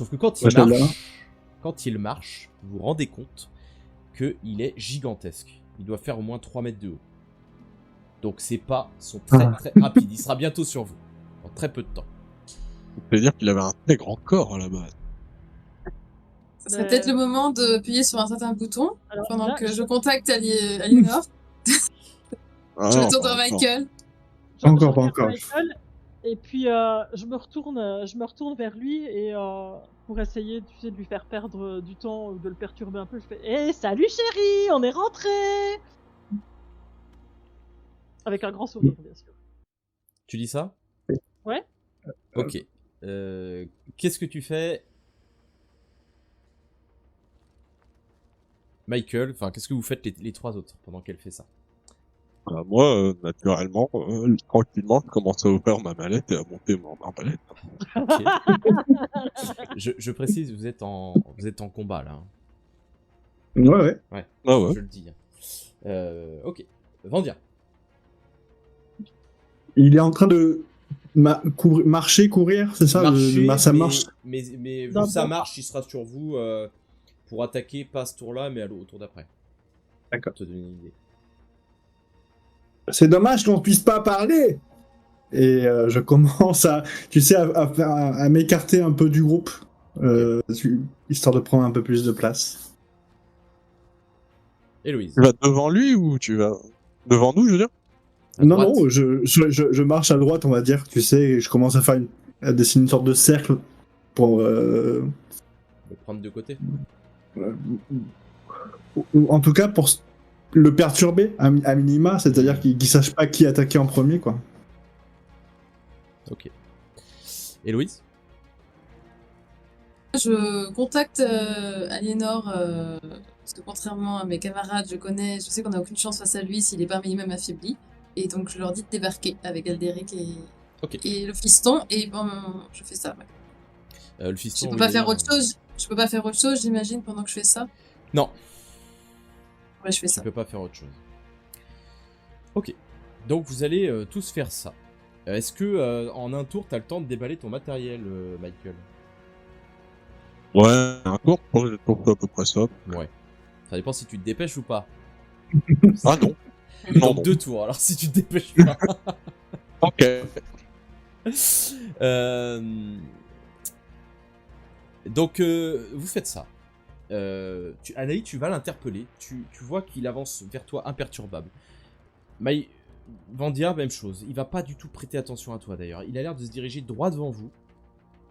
Sauf que quand il marche, vous vous rendez compte qu'il est gigantesque. Il doit faire au moins 3 mètres de haut. Donc ses pas sont très rapides. Il sera bientôt sur vous, en très peu de temps. Ça veut dire qu'il avait un très grand corps à la base. Ça serait peut-être le moment d'appuyer sur un certain bouton pendant là, que je contacte Aliénor. Je me tourne vers Michael. Encore, pas encore. Michael, et puis je me retourne vers lui et pour essayer, tu sais, de lui faire perdre du temps ou de le perturber un peu, je fais "Hey, salut chérie, on est rentré!" Avec un grand sourire, bien sûr. Tu dis ça? Ouais. Ok. Qu'est-ce que tu fais, Michael? Enfin, qu'est-ce que vous faites les 3 autres pendant qu'elle fait ça? Moi, naturellement, tranquillement, je commence à ouvrir ma mallette et à monter mon arbalète. Okay. je précise, vous êtes en combat là. Hein. Ouais. Ah ouais. Je le dis. Ok. Vandia. Il est en train de marcher, courir, c'est ça? Ça marche. Mais vu ça marche, il sera sur vous pour attaquer, pas ce tour-là, mais au tour d'après. D'accord. Pour te donner une idée. C'est dommage qu'on puisse pas parler. Et je commence à m'écarter un peu du groupe, histoire de prendre un peu plus de place. Héloïse. Tu vas devant lui ou tu vas devant nous, je veux dire? Non, je marche à droite, on va dire. Tu sais, et je commence à dessiner une sorte de cercle pour. Le prendre de côté. En tout cas, pour le perturber à minima, c'est-à-dire qu'il sache pas qui attaquer en premier, quoi. Ok. Héloïse? Je contacte Aliénor, parce que contrairement à mes camarades, je sais qu'on n'a aucune chance face à lui s'il est pas un minimum affaibli. Et donc je leur dis de débarquer avec Alderic et le fiston, et bon, je fais ça. Ouais. Le fiston. Je peux pas faire autre chose. Je peux pas faire autre chose, j'imagine, pendant que je fais ça. Non. Ouais, je fais ça. Tu peux pas faire autre chose. Ok. Donc vous allez tous faire ça. Est-ce que en un tour, t'as le temps de déballer ton matériel, Michael? Ouais, un tour, je trouve à peu près ça. Ouais. Ça dépend si tu te dépêches ou pas. Ah non. Donc non. 2 tours, alors si tu te dépêches pas. Ok. Donc vous faites ça. Anaï, tu vas l'interpeller. Tu vois qu'il avance vers toi imperturbable. Vandia, même chose. Il va pas du tout prêter attention à toi d'ailleurs. Il a l'air de se diriger droit devant vous.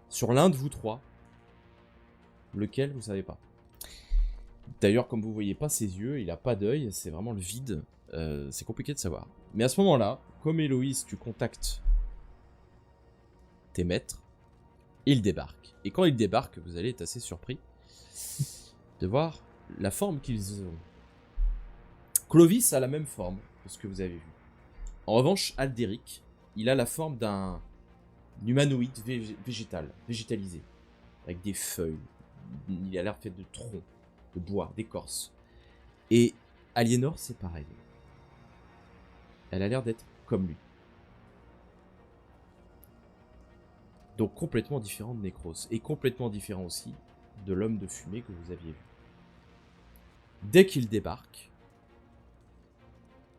Sur l'un de vous 3. Lequel, vous savez pas. D'ailleurs, comme vous voyez pas ses yeux, il a pas d'œil. C'est vraiment le vide. C'est compliqué de savoir. Mais à ce moment-là, comme Héloïse, tu contactes tes maîtres. Il débarque. Et quand il débarque, vous allez être assez surpris de voir la forme qu'ils ont. Clovis a la même forme que ce que vous avez vu. En revanche, Alderic, il a la forme d'un humanoïde végétalisé, avec des feuilles. Il a l'air fait de troncs, de bois, d'écorce. Et Aliénor, c'est pareil. Elle a l'air d'être comme lui. Donc complètement différent de Nécros, et complètement différent aussi de l'homme de fumée que vous aviez vu. Dès qu'il débarque,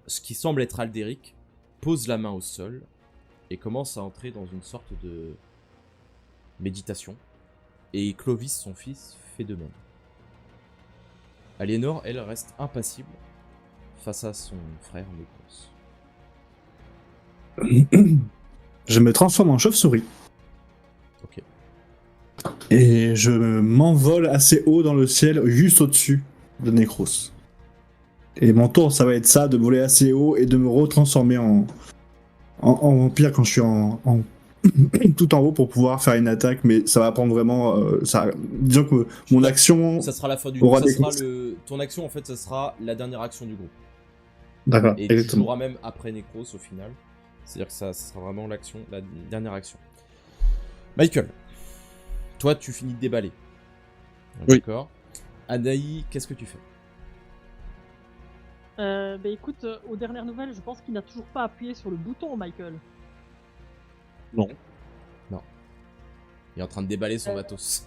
ce qui semble être Alderic pose la main au sol et commence à entrer dans une sorte de méditation. Et Clovis, son fils, fait de même. Aliénor, elle, reste impassible face à son frère Nécros. Je me transforme en chauve-souris. Ok. Et je m'envole assez haut dans le ciel, juste au-dessus de Nécros. Et mon tour, ça va être ça, de voler assez haut et de me retransformer en vampire quand je suis tout en haut pour pouvoir faire une attaque, mais ça va prendre vraiment... disons que mon action... Ça sera la fin du groupe. Ton action, en fait, ça sera la dernière action du groupe. D'accord, et exactement. tu joueras même après Nécros au final. C'est-à-dire que ça sera vraiment la dernière action. Michael, toi, tu finis de déballer. Oui. D'accord. Anaï, qu'est-ce que tu fais? Écoute, aux dernières nouvelles, je pense qu'il n'a toujours pas appuyé sur le bouton, Michael. Non. Il est en train de déballer son matos.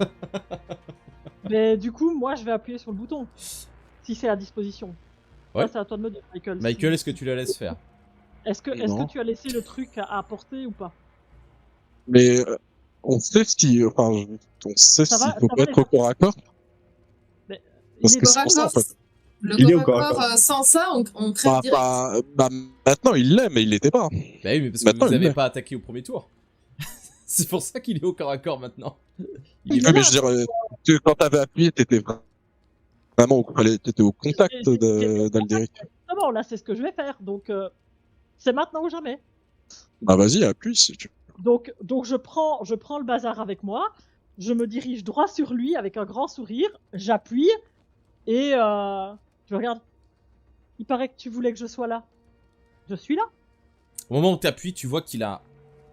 Mais du coup, moi, je vais appuyer sur le bouton. Si c'est à disposition. Ouais. Ça, c'est à toi de me dire, Michael. Michael, est-ce que tu la laisses faire? Est-ce Non. que tu as laissé le truc à apporter ou pas? Mais on sait si, enfin, on sait Ça s'il va- faut ça pas va, être les au corps à corps. Mais Parce il est que Corps c'est à pour ça, en corps, fait. le Il est corps au corps à à corps, sans ça, on crève Bah, direct. maintenant il l'est, mais il l'était pas. Bah oui, mais parce que Maintenant, vous il avez l'est. pas attaqué au premier tour. C'est pour ça qu'il est au corps à corps maintenant. Il Il est est Oui, mais là, je dirais que quand t'avais appuyé, t'étais vraiment, t'étais au contact d'Alderic. Exactement, là, c'est ce que je vais faire. Donc, c'est maintenant ou jamais. Bah vas-y, appuie si tu. Donc je prends le bazar avec moi. Je me dirige droit sur lui avec un grand sourire. J'appuie et je regarde. Il paraît que tu voulais que je sois là. Je suis là. Au moment où tu appuies, tu vois qu'il a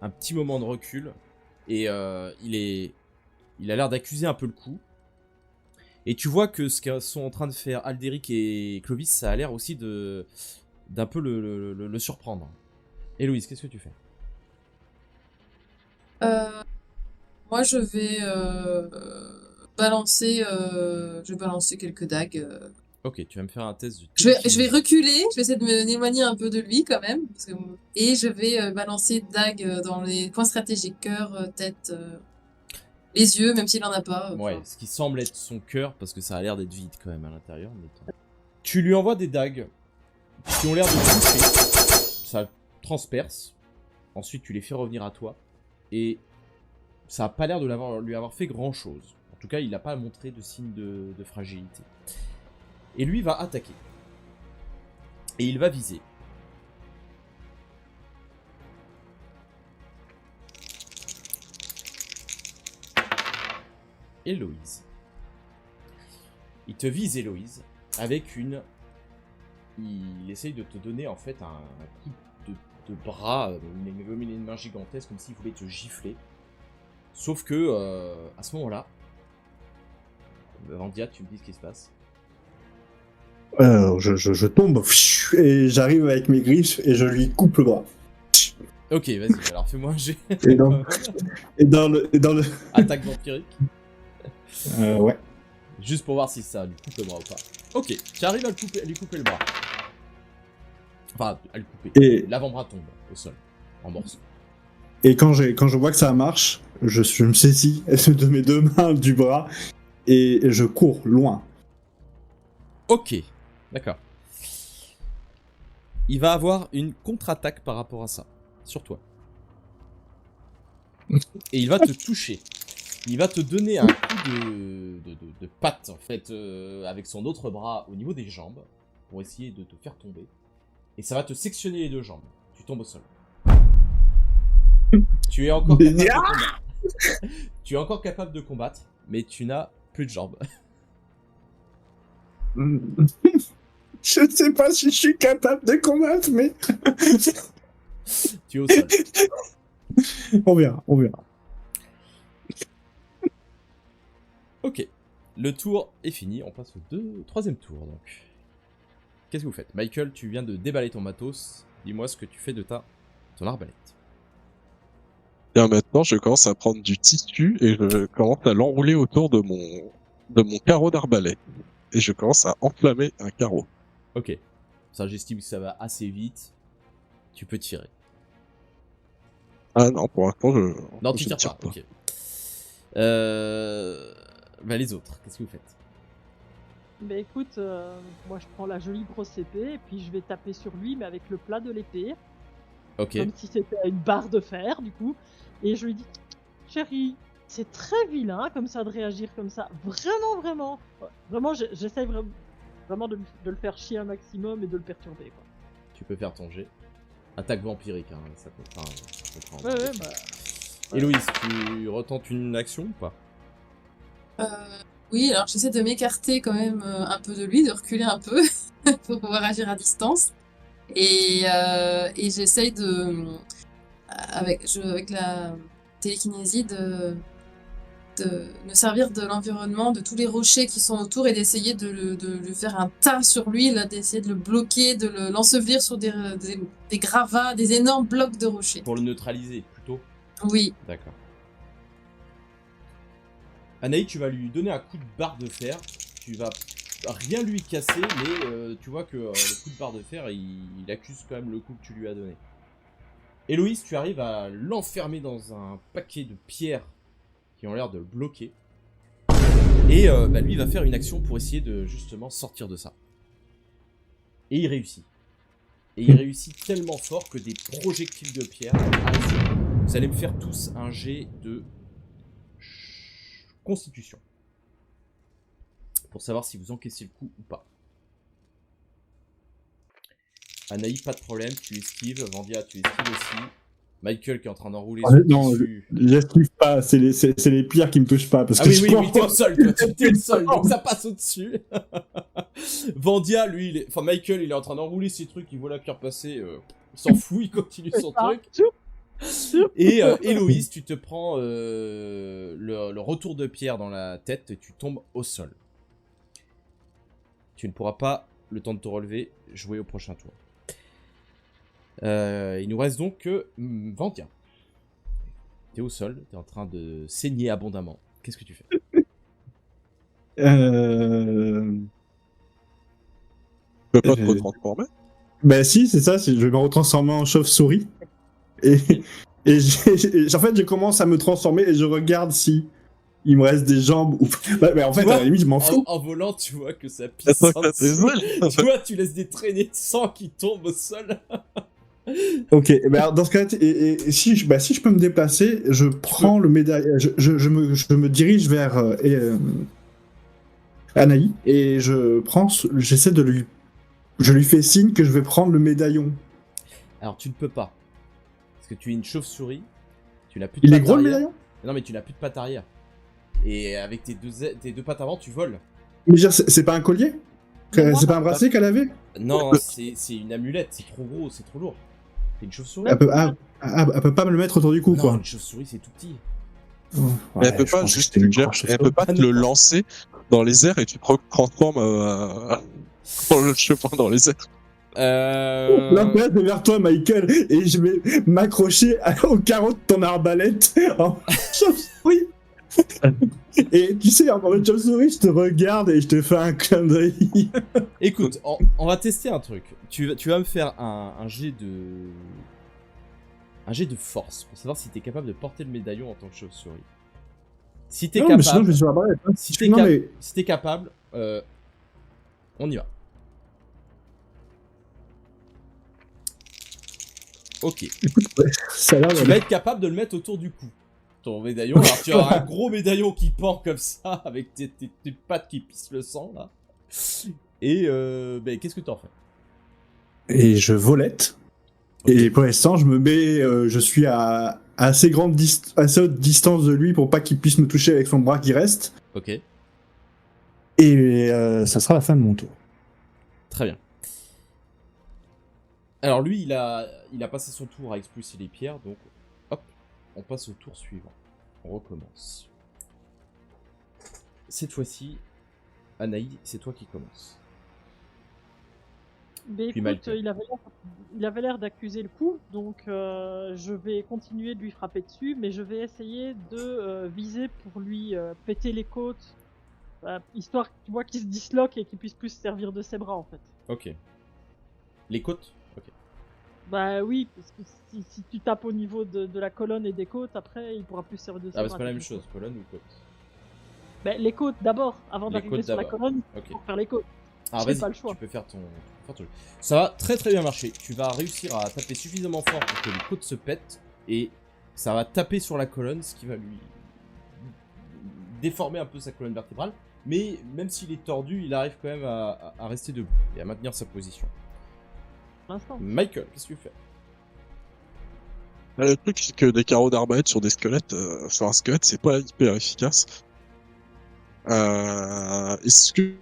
un petit moment de recul et il a l'air d'accuser un peu le coup. Et tu vois que ce que sont en train de faire Alderic et Clovis, ça a l'air aussi d'un peu le surprendre. Héloïse, qu'est-ce que tu fais? Moi, je vais balancer, quelques dagues. Ok, tu vas me faire un test de... Je vais reculer, je vais essayer de m'éloigner un peu de lui quand même. Et je vais balancer dagues dans les points stratégiques, cœur, tête, les yeux, même s'il en a pas. Ouais, enfin. ce qui semble être son cœur, parce que ça a l'air d'être vide quand même à l'intérieur. Mais... Tu lui envoies des dagues qui ont l'air de toucher. Ça transperce. Ensuite, tu les fais revenir à toi. Et ça n'a pas l'air de lui avoir fait grand chose. En tout cas, il n'a pas montré de signe de fragilité. Et lui va attaquer. Et il va viser. Héloïse. Il te vise, Héloïse, avec une... Il essaye de te donner en fait un coup de bras, comme une main gigantesque, comme s'il voulait te gifler. Sauf que, à ce moment-là, Vandia, tu me dis ce qui se passe. Je tombe et j'arrive avec mes griffes et je lui coupe le bras. Ok, vas-y, alors fais-moi un jet. Et dans le... Attaque vampirique. Ouais. Juste pour voir si ça lui coupe le bras ou pas. Ok, tu arrives à lui couper le bras. Enfin, à le couper. Et- L'avant-bras tombe au sol, en morceaux. Et quand je vois que ça marche, je me saisis de mes deux mains du bras et je cours loin. Ok, d'accord. Il va avoir une contre-attaque par rapport à ça, sur toi. Et il va te toucher. Il va te donner un coup de patte, en fait, avec son autre bras au niveau des jambes, pour essayer de te faire tomber. Et ça va te sectionner les deux jambes. Tu tombes au sol. Tu es encore capable de combattre. Tu es encore capable de combattre, mais tu n'as plus de jambes. Je ne sais pas si je suis capable de combattre, mais Tu es au sol. on verra. Ok. Le tour est fini. On passe au troisième tour, donc. Qu'est-ce que vous faites? Michael, tu viens de déballer ton matos. Dis-moi ce que tu fais de ton arbalète. Bien maintenant, je commence à prendre du tissu et je commence à l'enrouler autour de mon carreau d'arbalète. Et je commence à enflammer un carreau. Ok. Ça, j'estime que ça va assez vite. Tu peux tirer. Ah non, pour l'instant, Non, je tu ne tires pas. Ok. Bah, les autres, qu'est-ce que vous faites? Mais écoute, moi je prends la jolie grosse épée et puis je vais taper sur lui, mais avec le plat de l'épée, Ok. comme si c'était une barre de fer du coup. Et je lui dis, chérie, c'est très vilain comme ça de réagir comme ça. Vraiment. Vraiment, j'essaye vraiment de le faire chier un maximum et de le perturber, quoi. Tu peux faire ton jet. Attaque vampirique, hein, ça comprend. Ouais, bah. Héloïse, tu retentes une action ou pas? Oui, alors j'essaie de m'écarter quand même un peu de lui, de reculer un peu pour pouvoir agir à distance. Et j'essaye avec la télékinésie de me servir de l'environnement, de tous les rochers qui sont autour et d'essayer de lui faire un tas sur lui, là, d'essayer de le bloquer, de l'ensevelir sur des gravats, des énormes blocs de rochers. Pour le neutraliser, plutôt? Oui. D'accord. Anaï, tu vas lui donner un coup de barre de fer. Tu vas rien lui casser, mais tu vois que le coup de barre de fer, il accuse quand même le coup que tu lui as donné. Héloïse, tu arrives à l'enfermer dans un paquet de pierres qui ont l'air de le bloquer. Et lui, il va faire une action pour essayer de justement sortir de ça. Et il réussit. Et il réussit tellement fort que des projectiles de pierre arrivent sur lui. Vous allez me faire tous un jet de constitution. Pour savoir si vous encaissez le coup ou pas. Anaï, pas de problème, tu esquives. Vandia, tu esquives aussi. Michael qui est en train d'enrouler son Non, tissu. j'esquive pas, c'est les pierres qui me touchent pas. Parce Ah que oui, oui, t'es au sol, toi, t'es au sol, donc ça passe au-dessus. Vandia, lui, enfin Michael, il est en train d'enrouler ses trucs, il voit la pierre passer, il s'en fout, il continue son truc. Et Héloïse, tu te prends le retour de pierre dans la tête et tu tombes au sol. Tu ne pourras pas, le temps de te relever, jouer au prochain tour. Il nous reste donc Vandia. T'es au sol, t'es en train de saigner abondamment. Qu'est-ce que tu fais? Tu peux pas te retransformer? Bah si, c'est ça, je vais me retransformer en chauve-souris. Et en fait, je commence à me transformer et je regarde si il me reste des jambes ou... Bah, en fait, à la limite, je m'en fous. En volant, tu vois que ça pisse en dessous. Tu vois, tu laisses des traînées de sang qui tombent au sol. Ok, bah dans ce cas-là, si je peux me déplacer, je prends le médaillon, je me dirige vers Anaï et j'essaie de lui... Je lui fais signe que je vais prendre le médaillon. Alors, tu ne peux pas. Parce que tu es une chauve-souris. Tu n'as plus de Il est pattes gros le arrière. médaillon? Non, mais tu n'as plus de pattes arrière. Et avec tes deux pattes avant, tu voles. Mais je veux dire, c'est pas un collier? C'est pas un bracelet qu'elle avait? Non, c'est une amulette. C'est trop gros, c'est trop lourd. C'est une chauve-souris. Elle peut pas me le mettre autour du cou, Non, quoi. une chauve-souris, c'est tout petit. Mais elle peut pas juste elle peut pas te le lancer dans les airs et tu te transformes dans le chemin dans les airs. Là, c'est vers toi, Michael, et je vais m'accrocher au carreau de ton arbalète en chauve-souris. Et tu sais, en mode chauve-souris, je te regarde et je te fais un clin d'œil. Écoute, on va tester un truc. Tu vas me faire un jet de... Un jet de force pour savoir si t'es capable de porter le médaillon en tant que chauve-souris. Si t'es capable... Mais sinon, je vais sur l'arbalète. Hein. Si t'es capable, on y va. Ok. Écoute, ouais, ça a l'air Tu vas être capable de le mettre autour du cou. Ton médaillon. Alors tu as un gros médaillon qui pend comme ça, avec tes pattes qui pissent le sang, là. Et qu'est-ce que t'en fais? Et je volette. Okay. Et pour l'instant, je me mets... je suis à assez haute distance de lui pour pas qu'il puisse me toucher avec son bras qui reste. Ok. Et ça sera la fin de mon tour. Très bien. Alors lui, il a passé son tour à expulser les pierres, donc hop, on passe au tour suivant. On recommence. Cette fois-ci, Anaï, c'est toi qui commences. Mais écoute, il avait l'air d'accuser le coup, donc je vais continuer de lui frapper dessus, mais je vais essayer de viser pour lui péter les côtes, histoire tu vois, qu'il se disloque et qu'il puisse plus se servir de ses bras en fait. Ok. Les côtes? Ok. Bah oui, parce que si tu tapes au niveau de la colonne et des côtes, après il pourra plus se servir de ses bras. Ah bah c'est pas la même chose, colonne ou côte? Bah les côtes d'abord, avant d'arriver sur la colonne, pour faire les côtes. Ah vas-y, tu peux faire ton truc. Ça va très très bien marcher. Tu vas réussir à taper suffisamment fort pour que les côtes se pètent et ça va taper sur la colonne, ce qui va lui déformer un peu sa colonne vertébrale. Mais même s'il est tordu, il arrive quand même à rester debout et à maintenir sa position. Michael, qu'est-ce que tu fais? Le truc, c'est que des carreaux d'arbalète sur des squelettes, sur un squelette, c'est pas hyper efficace. Est-ce que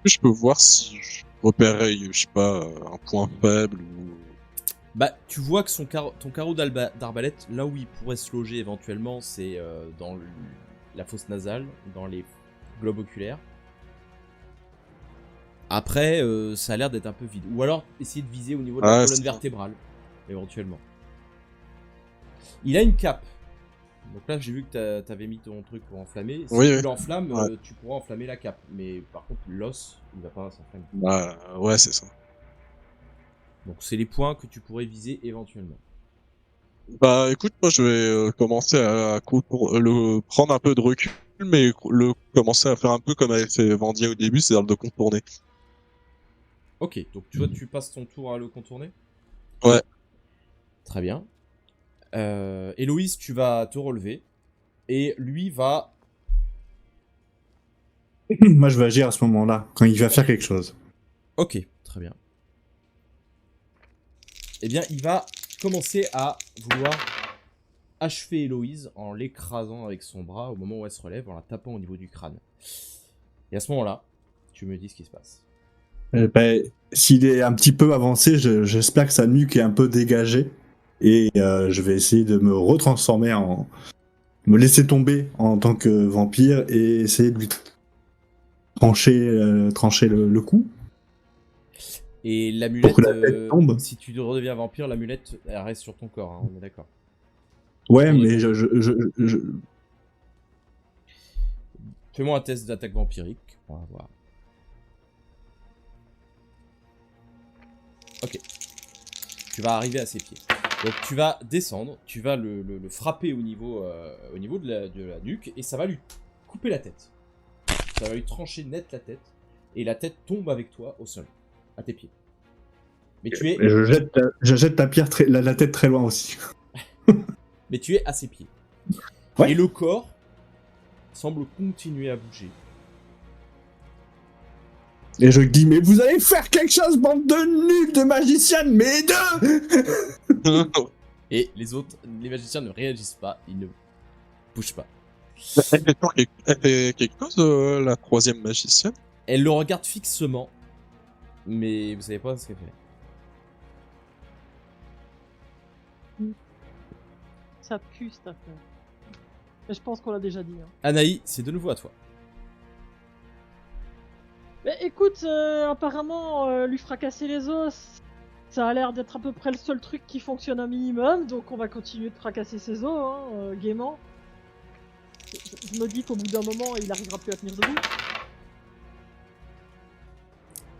je peux voir si je repérerais, je sais pas, un point faible ou... Bah, tu vois que ton carreau d'arbalète, là où il pourrait se loger éventuellement, c'est dans la fosse nasale, dans les globes oculaires. Après, ça a l'air d'être un peu vide. Ou alors, essayer de viser au niveau de la colonne vertébrale, éventuellement. Il a une cape Donc là, j'ai vu que t'avais mis ton truc pour enflammer. Si Oui, tu oui. l'enflammes, Ouais. tu pourras enflammer la cape. Mais par contre, l'os, il va pas s'enflammer. Bah, ouais, c'est ça. Donc c'est les points que tu pourrais viser éventuellement. Bah, écoute, moi, je vais commencer à le prendre un peu de recul, mais commencer à faire un peu comme avait fait Vandia au début, c'est-à-dire de contourner. Ok, donc toi, tu passes ton tour à le contourner? Ouais. Très bien. Héloïse, tu vas te relever. Et lui va... Moi, je vais agir à ce moment-là, quand il va faire quelque chose. Ok, très bien. Eh bien, il va commencer à vouloir achever Héloïse en l'écrasant avec son bras au moment où elle se relève, en la tapant au niveau du crâne. Et à ce moment-là, tu me dis ce qui se passe. Ben, s'il est un petit peu avancé, j'espère que sa nuque est un peu dégagée. Et je vais essayer de me retransformer me laisser tomber en tant que vampire et essayer de lui trancher le cou. Et l'amulette, Pour que la tête tombe. si tu redeviens vampire, l'amulette, elle reste sur ton corps, hein, on est d'accord. Ouais, Oui. mais Fais-moi un test d'attaque vampirique. On va voir. Ok. Tu vas arriver à ses pieds. Donc tu vas descendre, tu vas le frapper au niveau de la nuque, et ça va lui couper la tête. Ça va lui trancher net la tête, et la tête tombe avec toi au sol, à tes pieds. Mais tu es, je jette la pierre la tête très loin aussi. mais tu es à ses pieds. Ouais. Et le corps semble continuer à bouger. Et je dis, mais vous allez faire quelque chose, bande de nuls de magiciennes, mais deux. Et les magiciens ne réagissent pas, ils ne bougent pas. Elle fait quelque chose, la troisième magicienne? Elle le regarde fixement, mais vous savez pas ce qu'elle fait. Ça pue cette affaire. Mais je pense qu'on l'a déjà dit. Hein. Anaï, c'est de nouveau à toi. Mais écoute, apparemment, lui fracasser les os, ça a l'air d'être à peu près le seul truc qui fonctionne un minimum, donc on va continuer de fracasser ses os, hein, gaiement. Je me dis qu'au bout d'un moment, il arrivera plus à tenir debout.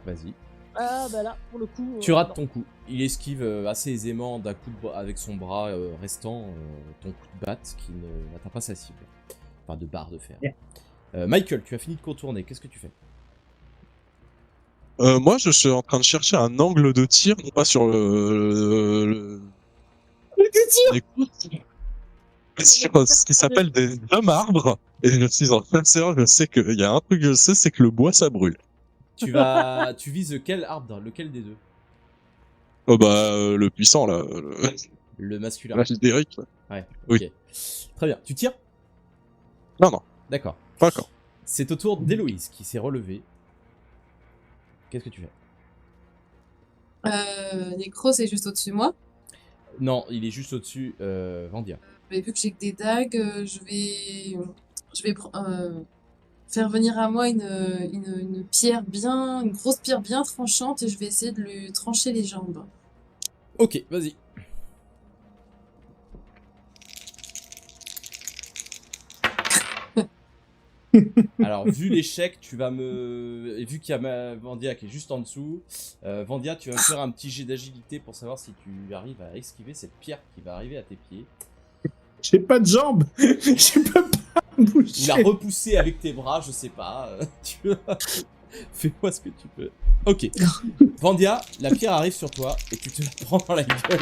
Vas-y. Ah bah là, pour le coup... Tu rates non. ton coup. Il esquive assez aisément d'un coup de bras avec son bras restant ton coup de batte qui n'atteint pas sa cible. Enfin, de barre de fer. Yeah. Michael, tu as fini de contourner. Qu'est-ce que tu fais? Moi, je suis en train de chercher un angle de tir, non pas sur sur ce qui s'appelle des hommes arbres. Et je suis en chasseur, je sais qu'il y a un truc que je sais, c'est que le bois, ça brûle. Tu vises quel arbre? Lequel des deux? Oh bah, le puissant, là. Le masculin. Là, c'est Derek. Ouais, ok. Oui. Très bien. Tu tires? Non, D'accord. pas encore. C'est au tour d'Héloïse qui s'est relevée. Qu'est-ce que tu fais? Necro, c'est juste au-dessus de moi. Non, il est juste au-dessus, Vandia. Mais vu que j'ai que des dagues, je vais faire venir à moi une pierre une grosse pierre bien tranchante et je vais essayer de lui trancher les jambes. Ok, vas-y. Alors, vu l'échec, tu vas me... Et vu qu'il y a Vandia qui est juste en dessous, Vandia, tu vas me faire un petit jet d'agilité pour savoir si tu arrives à esquiver cette pierre qui va arriver à tes pieds. J'ai pas de jambes. Je peux pas bouger. Ou la repousser avec tes bras, je sais pas. Fais-moi ce que tu peux. Ok. Vandia, la pierre arrive sur toi et tu te la prends dans la gueule.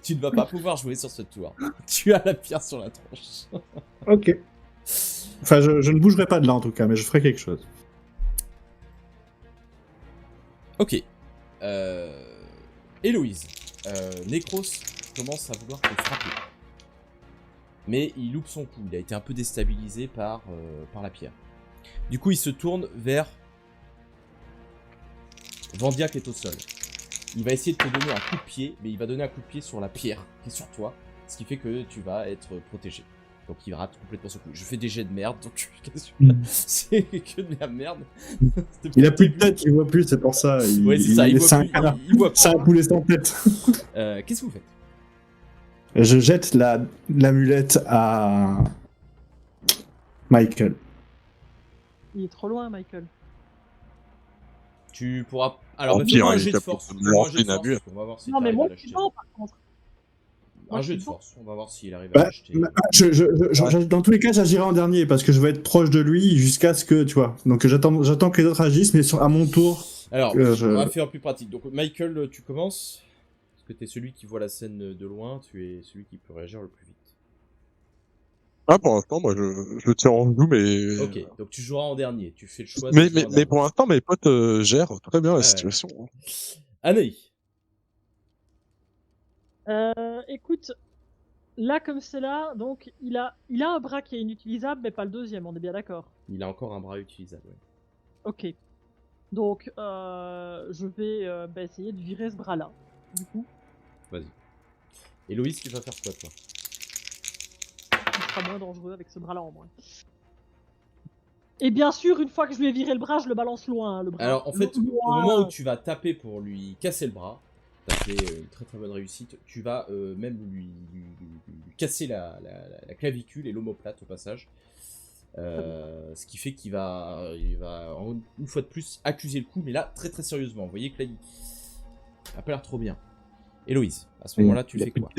Tu ne vas pas pouvoir jouer sur ce tour. Tu as la pierre sur la tronche. Ok. Enfin, je ne bougerai pas de là en tout cas, mais je ferai quelque chose. Ok. Héloïse. Necros commence à vouloir te frapper. Mais il loupe son coup. Il a été un peu déstabilisé par la pierre. Du coup, il se tourne vers Vandia qui est au sol. Il va essayer de te donner un coup de pied, mais il va donner un coup de pied sur la pierre qui est sur toi. Ce qui fait que tu vas être protégé. Donc il rate complètement son coup. Je fais des jets de merde, donc c'est que de la merde. Il a plus de tête, il voit plus, c'est pour ça. Ouais, c'est ça, il voit plus. Il voit C'est un poulet sans tête. Qu'est-ce que vous faites? Je jette l'amulette à Michael. Il est trop loin, Michael. Tu pourras... Alors, Au bah, pire, fais-moi un il jet est de capable force. de me Fais-moi un lancer jet de une force, amulette. on va voir si Non, mais t'arrives moi, à je suis l'acheter. bon, par contre. Moi, Un je jet suis de bon. force, on va voir s'il arrive à Bah, l'acheter. dans tous les cas, j'agirai en dernier parce que je vais être proche de lui jusqu'à ce que, tu vois. Donc j'attends que les autres agissent, mais à mon tour. Alors, je- on va faire plus pratique. Donc, Michael, tu commences. Parce que t'es celui qui voit la scène de loin, tu es celui qui peut réagir le plus vite. Ah, pour l'instant, moi, je tire en joue, mais... Ok, donc tu joueras en dernier. Tu fais le choix de jouer en Mais dernier. pour l'instant, mes potes gèrent très bien la Ouais. situation. Anaï. Écoute, là comme c'est là, donc il a un bras qui est inutilisable, mais pas le deuxième, on est bien d'accord. Il a encore un bras utilisable. Ouais. Ok. Donc, je vais essayer de virer ce bras-là, du coup. Vas-y. Héloïse, tu vas faire quoi, toi? Il sera moins dangereux avec ce bras-là en moins. Et bien sûr, une fois que je lui ai viré le bras, je le balance loin, le bras. Alors, en fait, Loin. au moment où tu vas taper pour lui casser le bras, t'as fait une très très bonne réussite. Tu vas même lui casser la clavicule et l'omoplate au passage. Ce qui fait qu'il va, une fois de plus accuser le coup, mais là très très sérieusement. Vous voyez que là il a pas l'air trop bien. Héloïse, à ce moment-là, tu fais quoi?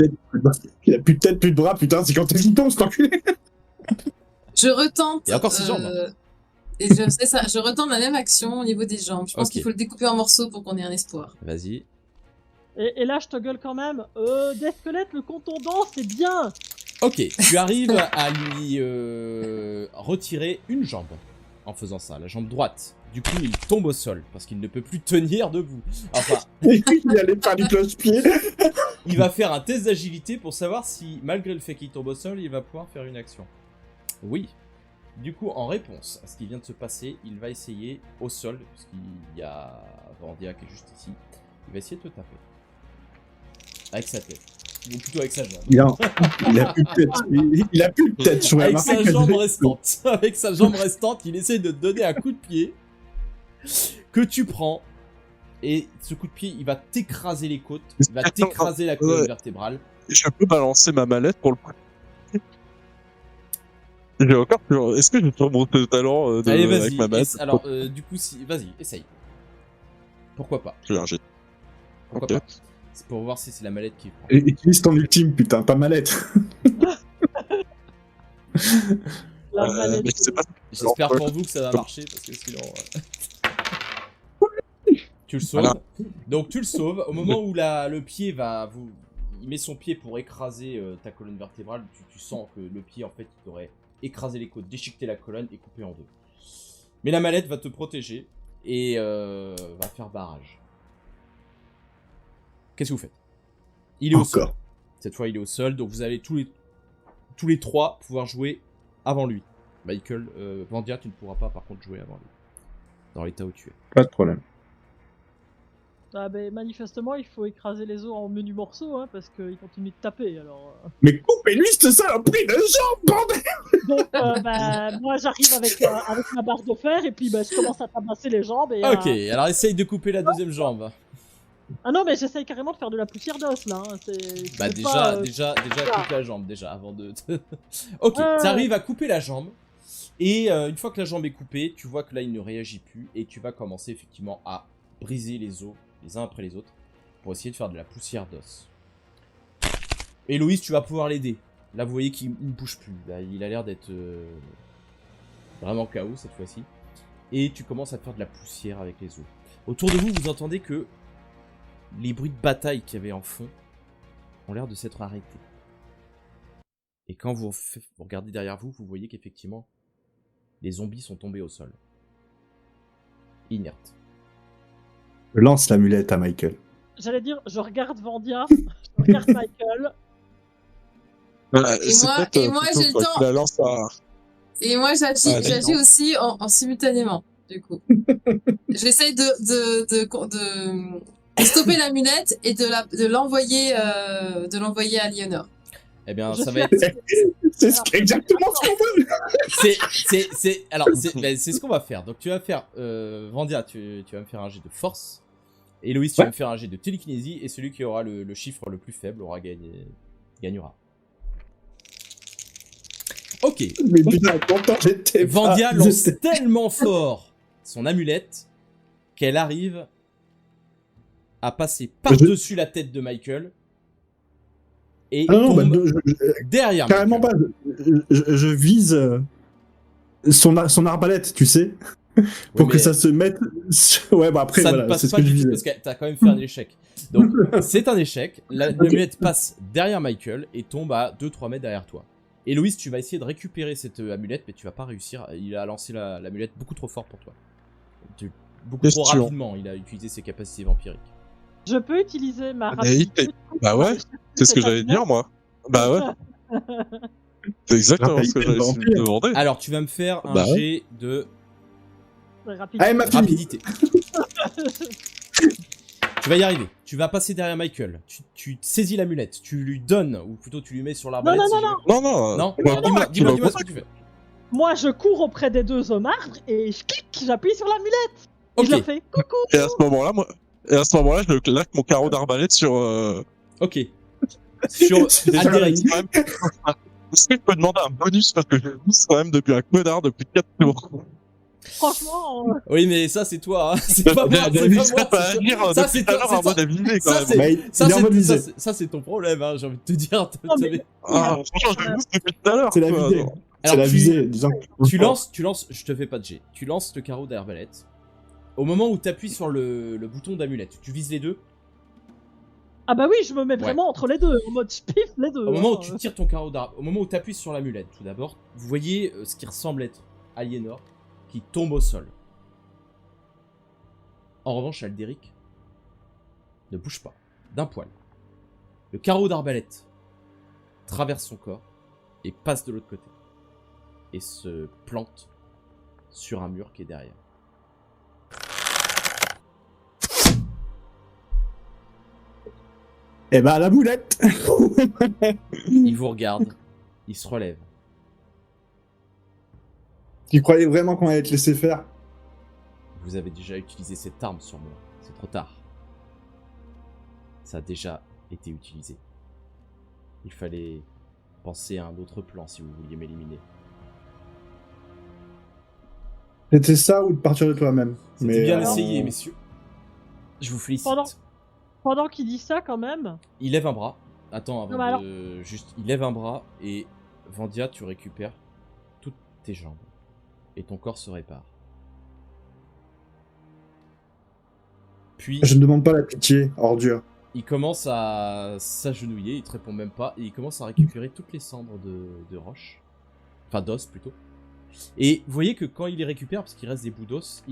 Il a plus de tête, plus de bras, putain, c'est quand il tombe, cet enculé. Je retente. Il y a encore ses jambes, hein. Et je sais ça, je retente la même action au niveau des jambes. Je pense Ok. qu'il faut le découper en morceaux pour qu'on ait un espoir. Vas-y. Et là, je te gueule quand même. Des squelettes, le contondant, c'est bien. Ok, tu arrives à lui retirer une jambe en faisant ça, la jambe droite. Du coup, il tombe au sol parce qu'il ne peut plus tenir debout. Enfin, Il allait faire du cloche-pied. il va faire un test d'agilité pour savoir si, malgré le fait qu'il tombe au sol, il va pouvoir faire une action. Oui. Du coup, en réponse à ce qui vient de se passer, il va essayer au sol, parce qu'il y a Vandia qui est juste ici. Il va essayer de te taper. Avec sa tête. Ou plutôt avec sa jambe. Il a plus de tête. Il a plus de tête, je Avec remarque sa que- jambe restante. Avec sa jambe restante, il essaie de te donner un coup de pied que tu prends. Et ce coup de pied, il va t'écraser les côtes. Il va t'écraser la colonne Ouais. vertébrale. Je peux balancer ma mallette pour le coup. J'ai encore plus... Est-ce que j'ai toujours mon talent Allez, avec vas-y. ma mallette? Alors, du coup, si... vas-y, essaye. Pourquoi pas? J'ai un jet. Pourquoi Ok. pas? C'est pour voir si c'est la mallette qui prend. Et utilise ton ultime, putain, pas mallette. La manette. Mais c'est pas... J'espère Alors, pour vous que ça va marcher, parce que sinon... Tu le sauves. Voilà. Donc tu le sauves. Au moment où le pied va... Il met son pied pour écraser ta colonne vertébrale, tu sens que le pied, en fait, il t'aurait écrasé les côtes, déchiqueté la colonne et coupé en deux. Mais la mallette va te protéger et va faire barrage. Qu'est-ce que vous faites? Il est au sol. Encore. Cette fois, il est au sol, donc vous allez tous les trois pouvoir jouer avant lui. Michael, Vandia, tu ne pourras pas par contre jouer avant lui. Dans l'état où tu es. Pas de problème. Ah ben, manifestement, il faut écraser les os en menus morceaux, hein, parce qu'ils continuent de taper, alors... Mais coupez-lui ce saloperie de jambe, bordel. Donc, bah, moi, j'arrive avec ma barre de fer, et puis bah, je commence à tabasser les jambes, et... Ok, alors essaye de couper la deuxième jambe. Ah non, mais j'essaye carrément de faire de la poussière d'os, là. Hein. Bah c'est déjà, pas, déjà voilà. coupe la jambe déjà avant de... Ok, tu arrives à couper la jambe. Et une fois que la jambe est coupée, tu vois que là il ne réagit plus. Et tu vas commencer effectivement à briser les os les uns après les autres. Pour essayer de faire de la poussière d'os. Héloïse, tu vas pouvoir l'aider. Là vous voyez qu'il ne bouge plus. Là, il a l'air d'être vraiment KO cette fois-ci. Et tu commences à faire de la poussière avec les os. Autour de vous, vous entendez que les bruits de bataille qu'il y avait en fond ont l'air de s'être arrêtés. Et quand vous regardez derrière vous, vous voyez qu'effectivement, les zombies sont tombés au sol. Inertes. Je lance l'amulette à Michael. J'allais dire, je regarde Vandia, je regarde Michael. Et moi, j'ai le temps. La lance à... Et moi, j'agis Ah, d'accord. aussi en simultanément, du coup. J'essaye de stopper l'amulette et de l'envoyer à Lionor. Eh bien, Je ça suis va être... C'est exactement ce qu'on veut. Alors, c'est ce qu'on va faire. Donc, tu vas faire... Vandia, tu vas me faire un jet de force. Héloïse, tu vas me faire un jet de télékinésie. Et celui qui aura le chiffre le plus faible aura gagné. gagnera. Ok. Mais putain, pourtant j'étais pas- Vandia lance j'étais- tellement fort son amulette qu'elle arrive à passer par-dessus la tête de Michael et Ah non, bah, tombe je- derrière carrément Michael. pas. Je vise son arbalète, tu sais, pour Oui, que mais ça se mette. Ouais, bah après, ça voilà, ne passe c'est ce pas que je du tout visais. parce que t'as quand même fait un échec. Donc c'est un échec. L'amulette passe derrière Michael et tombe à 2-3 mètres derrière toi. Et Louis, tu vas essayer de récupérer cette amulette, mais tu vas pas réussir. Il a lancé l'amulette beaucoup trop fort pour toi. Beaucoup trop Question. rapidement, il a utilisé ses capacités vampiriques. Je peux utiliser ma Mais rapidité. bah ouais, c'est ce que j'allais dire, moi. Bah ouais, c'est exactement ce que j'allais Rapidité, te demander. Alors, tu vas me faire un Bah ouais. jet de Ah, elle m'a fini. rapidité. Tu vas y arriver. Tu vas passer derrière Michael. Tu saisis l'amulette. Tu lui donnes, ou plutôt tu lui mets sur l'arbalète. Non, si non, jamais- Non, non. Non, bah, alors, dis-moi tu vas dis-moi ce que tu fais. Moi, je cours auprès des deux hommes arbres et je clique, j'appuie sur l'amulette. Et Ok, je leur fais coucou. Et à ce moment-là, je claque mon carreau d'arbalète sur. ok. Sur C'est déjà Alderic. Quand même. Est-ce que je peux demander un bonus parce que je pousse quand même depuis un connard depuis 4 jours. Franchement, Oui, mais ça, c'est toi. Hein. C'est pas moi. C'est pas moi. Ça va c'est toi. agir Ça, depuis c'est tout à toi, l'heure c'est en mode toi. avisé quand Ça, même. c'est- Bah, il Ça, est en mode visé. c'est ton problème, hein, j'ai envie de te dire. Non, mais- T'avais- Ah, franchement, je pousse depuis tout à l'heure. C'est la quoi. visée. C'est Alors, la visée, disons. tu lances, je te fais pas de jet. Tu lances le carreau d'arbalète. Au moment où tu appuies sur le bouton d'amulette, tu vises les deux. ah bah oui, je me mets Ouais. vraiment entre les deux, en mode je piffe les deux. Au moment où hein. tu tires ton carreau d'arbalète, au moment où tu appuies sur l'amulette, tout d'abord, vous voyez ce qui ressemble être Aliénor qui tombe au sol. En revanche, Alderic ne bouge pas, d'un poil. Le carreau d'arbalète traverse son corps et passe de l'autre côté. Et se plante sur un mur qui est derrière. Eh bah, la boulette. Il vous regarde, il se relève. Tu croyais vraiment qu'on allait te laisser faire? Vous avez déjà utilisé cette arme sur moi. C'est trop tard. Ça a déjà été utilisé. Il fallait penser à un autre plan si vous vouliez m'éliminer. C'était ça ou de partir de toi-même? C'était bien euh, essayé, messieurs. Je vous félicite. Pendant qu'il dit ça, quand même, Il lève un bras. Attends, avant Non, mais alors- de... Juste, il lève un bras et... Vandia, tu récupères toutes tes jambes. Et ton corps se répare. Puis, Je ne demande pas la pitié, ordure. il commence à s'agenouiller, il te répond même pas, et il commence à récupérer toutes les cendres de roche. Enfin, d'os, plutôt. Et vous voyez que quand il les récupère, parce qu'il reste des bouts d'os,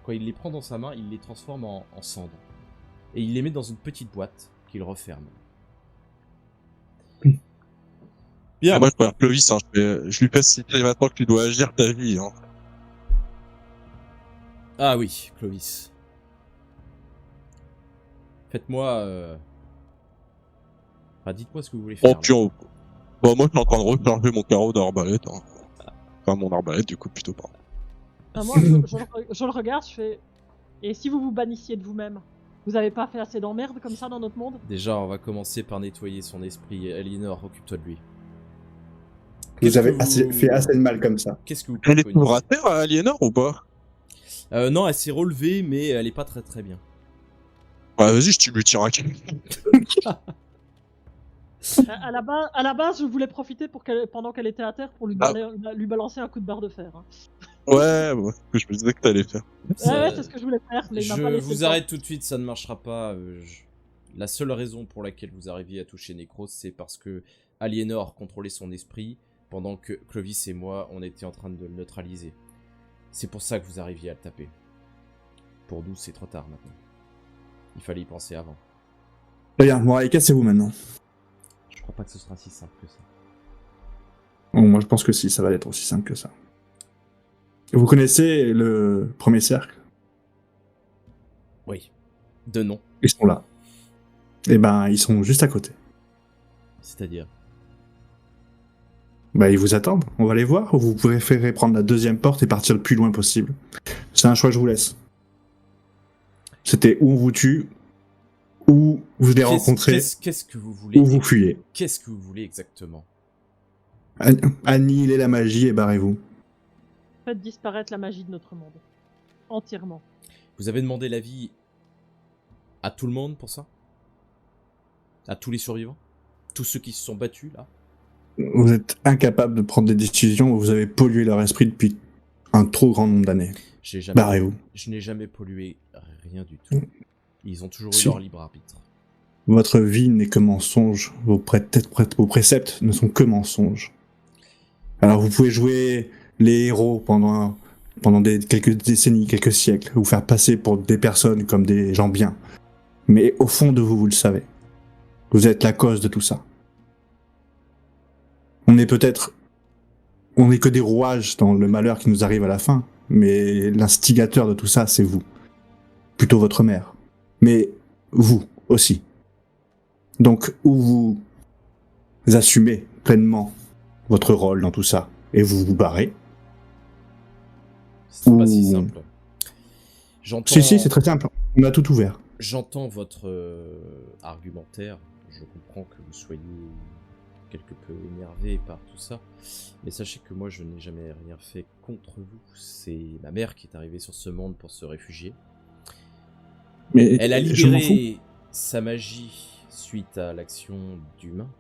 quand il les prend dans sa main, il les transforme en cendres. Et il les met dans une petite boîte qu'il referme. Bien. Ah, moi, je préfère Clovis, hein. Je lui fais citer maintenant que tu dois agir ta vie. Hein. Ah oui, Clovis. Faites-moi... Enfin, dites-moi ce que vous voulez faire. Oh, puis, bon, moi, je suis en train de recharger mon carreau d'arbalète. Hein. Enfin, mon arbalète, du coup, plutôt pas. ah, moi, je le regarde, je fais. Et si vous vous bannissiez de vous-même, vous avez pas fait assez d'emmerdes comme ça dans notre monde? Déjà, on va commencer par nettoyer son esprit. Elinor, occupe-toi de lui. Vous Qu'est-ce avez que fait assez de mal comme ça. Qu'est-ce que vous Elle est préconisez toujours à terre, Aliénor, ou pas? Non, elle s'est relevée, mais elle est pas très très bien. Bah, vas-y, tu lui tires un kill. À la base, je voulais profiter pendant qu'elle était à terre pour lui balancer un coup de barre de fer. Hein. Ouais, je me disais que t'allais faire. Ça- Ouais, c'est ce que je voulais faire, mais il m'a pas Je laissé vous le temps. arrête tout de suite, ça ne marchera pas. La seule raison pour laquelle vous arriviez à toucher Necros, c'est parce que Aliénor contrôlait son esprit, pendant que Clovis et moi, on était en train de le neutraliser. C'est pour ça que vous arriviez à le taper. Pour nous, c'est trop tard maintenant. Il fallait y penser avant. Très bien, bon allez, cassez-vous maintenant. Je crois pas que ce sera si simple que ça. Bon, moi je pense que si, ça va être aussi simple que ça. Vous connaissez le premier cercle? Oui. De nom. Ils sont là. Eh ben, ils sont juste à côté. C'est-à-dire... Bah, ils vous attendent. On va les voir ou vous préférez prendre la deuxième porte et partir le plus loin possible. C'est un choix que je vous laisse. C'était ou on vous tue, ou vous les rencontrez Qu'est-ce que vous voulez ou vous fuyez. Qu'est-ce que vous voulez exactement? Annihilez la magie et barrez-vous. Faites disparaître la magie de notre monde. Entièrement. Vous avez demandé l'avis à tout le monde pour ça? À tous les survivants? Tous ceux qui se sont battus, là? Vous êtes incapable de prendre des décisions où vous avez pollué leur esprit depuis un trop grand nombre d'années. Barrez-vous. Je n'ai jamais pollué rien du tout. Ils ont toujours eu Si. leur libre arbitre. Votre vie n'est que mensonge. Vos préceptes ne sont que mensonges. Alors vous pouvez jouer les héros pendant quelques décennies, quelques siècles, vous faire passer pour des personnes comme des gens bien. Mais au fond de vous, vous le savez. Vous êtes la cause de tout ça. On est que des rouages dans le malheur qui nous arrive à la fin, mais l'instigateur de tout ça, c'est vous. Plutôt votre mère. Mais vous aussi. Donc, ou vous assumez pleinement votre rôle dans tout ça, et vous vous barrez. C'est pas si simple. J'entends... Si, c'est très simple. On a tout ouvert. J'entends votre argumentaire. Je comprends que vous soyez quelque peu énervé par tout ça. Mais sachez que moi, je n'ai jamais rien fait contre vous. C'est ma mère qui est arrivée sur ce monde pour se réfugier. Mais elle a je m'en libéré sa magie suite à l'action d'humains.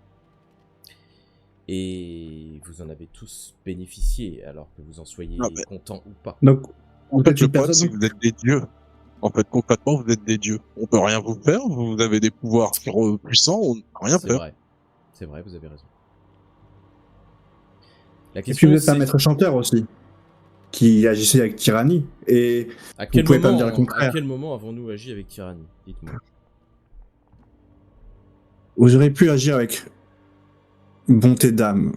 Et vous en avez tous bénéficié, alors que vous en soyez contents ou pas. Donc, en fait, le problème, c'est que vous êtes des dieux. En fait, concrètement, vous êtes des dieux. On peut rien vous faire, vous avez des pouvoirs puissants, on ne peut rien faire. C'est vrai, vous avez raison. Et puis vous êtes un maître chanteur aussi, qui agissait avec tyrannie, et vous ne pouvez pas me dire le contraire. À quel moment avons-nous agi avec tyrannie? Dites-moi. Vous auriez pu agir avec bonté d'âme,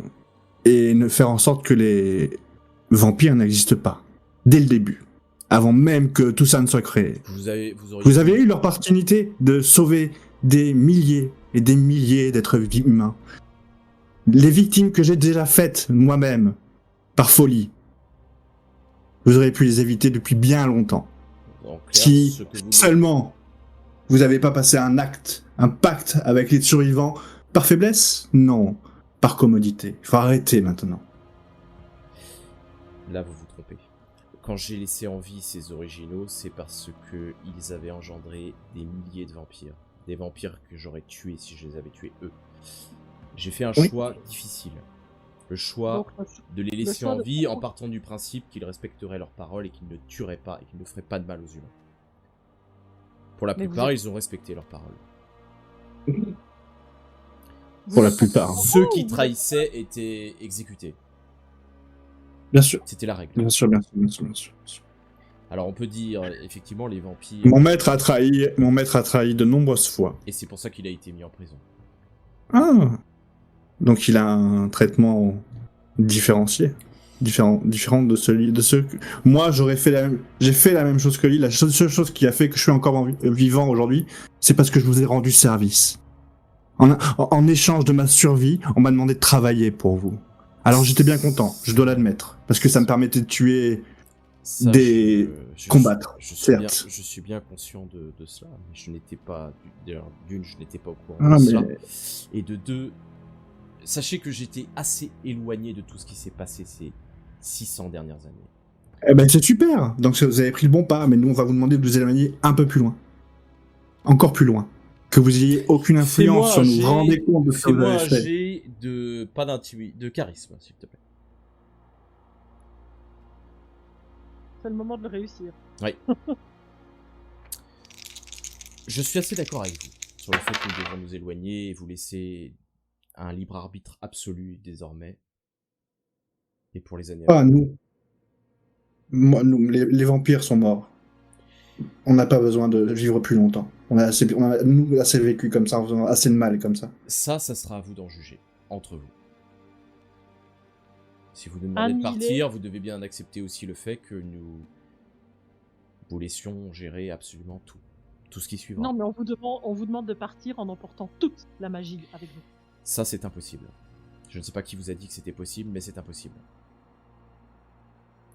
et ne faire en sorte que les vampires n'existent pas, dès le début. Avant même que tout ça ne soit créé. Vous avez eu l'opportunité de sauver des milliers et des milliers d'êtres humains. Les victimes que j'ai déjà faites moi-même, par folie. Vous auriez pu les éviter depuis bien longtemps. Si seulement vous n'avez pas passé un pacte avec les survivants, par faiblesse? Non, par commodité. Il faut arrêter maintenant. Là, vous vous trompez. Quand j'ai laissé en vie ces originaux, c'est parce que ils avaient engendré des milliers de vampires. Des vampires que j'aurais tués si je les avais tués eux. J'ai fait un choix difficile. Le choix de les laisser en vie en partant du principe qu'ils respecteraient leurs paroles et qu'ils ne tueraient pas et qu'ils ne feraient pas de mal aux humains. Pour la plupart, ils ont respecté leurs paroles. Pour la plupart. Ceux qui trahissaient étaient exécutés. Bien sûr. C'était la règle. Bien sûr. Alors on peut dire, effectivement, les vampires... Mon maître a trahi de nombreuses fois. Et c'est pour ça qu'il a été mis en prison. Ah. Donc il a un traitement différencié. Différent de celui de ceux que... Moi, j'ai fait la même chose que lui. La seule chose qui a fait que je suis encore vivant aujourd'hui, c'est parce que je vous ai rendu service. En échange de ma survie, on m'a demandé de travailler pour vous. Alors j'étais bien content, je dois l'admettre, parce que ça me permettait de tuer combattre, certes. Je suis bien conscient de cela, mais je n'étais pas... D'une, je n'étais pas au courant de cela. Et de deux, sachez que j'étais assez éloigné de tout ce qui s'est passé ces 600 dernières années. Eh ben c'est super, donc vous avez pris le bon pas, mais nous on va vous demander de vous éloigner un peu plus loin. Encore plus loin. Que vous ayez aucune influence sur nous. Vous vous rendez compte de ce que vous avez fait. Fais-moi de charisme, s'il te plaît. C'est le moment de le réussir. Oui. Je suis assez d'accord avec vous sur le fait que nous devons nous éloigner et vous laisser un libre arbitre absolu désormais. Et pour les années à venir. Nous, les vampires sont morts. On n'a pas besoin de vivre plus longtemps. On a assez vécu comme ça, en faisant assez de mal comme ça. Ça sera à vous d'en juger, entre vous. Si vous nous demandez de partir, vous devez bien accepter aussi le fait que nous vous laissions gérer absolument tout ce qui suivra. Non, mais on vous demande de partir en emportant toute la magie avec vous. Ça, c'est impossible. Je ne sais pas qui vous a dit que c'était possible, mais c'est impossible.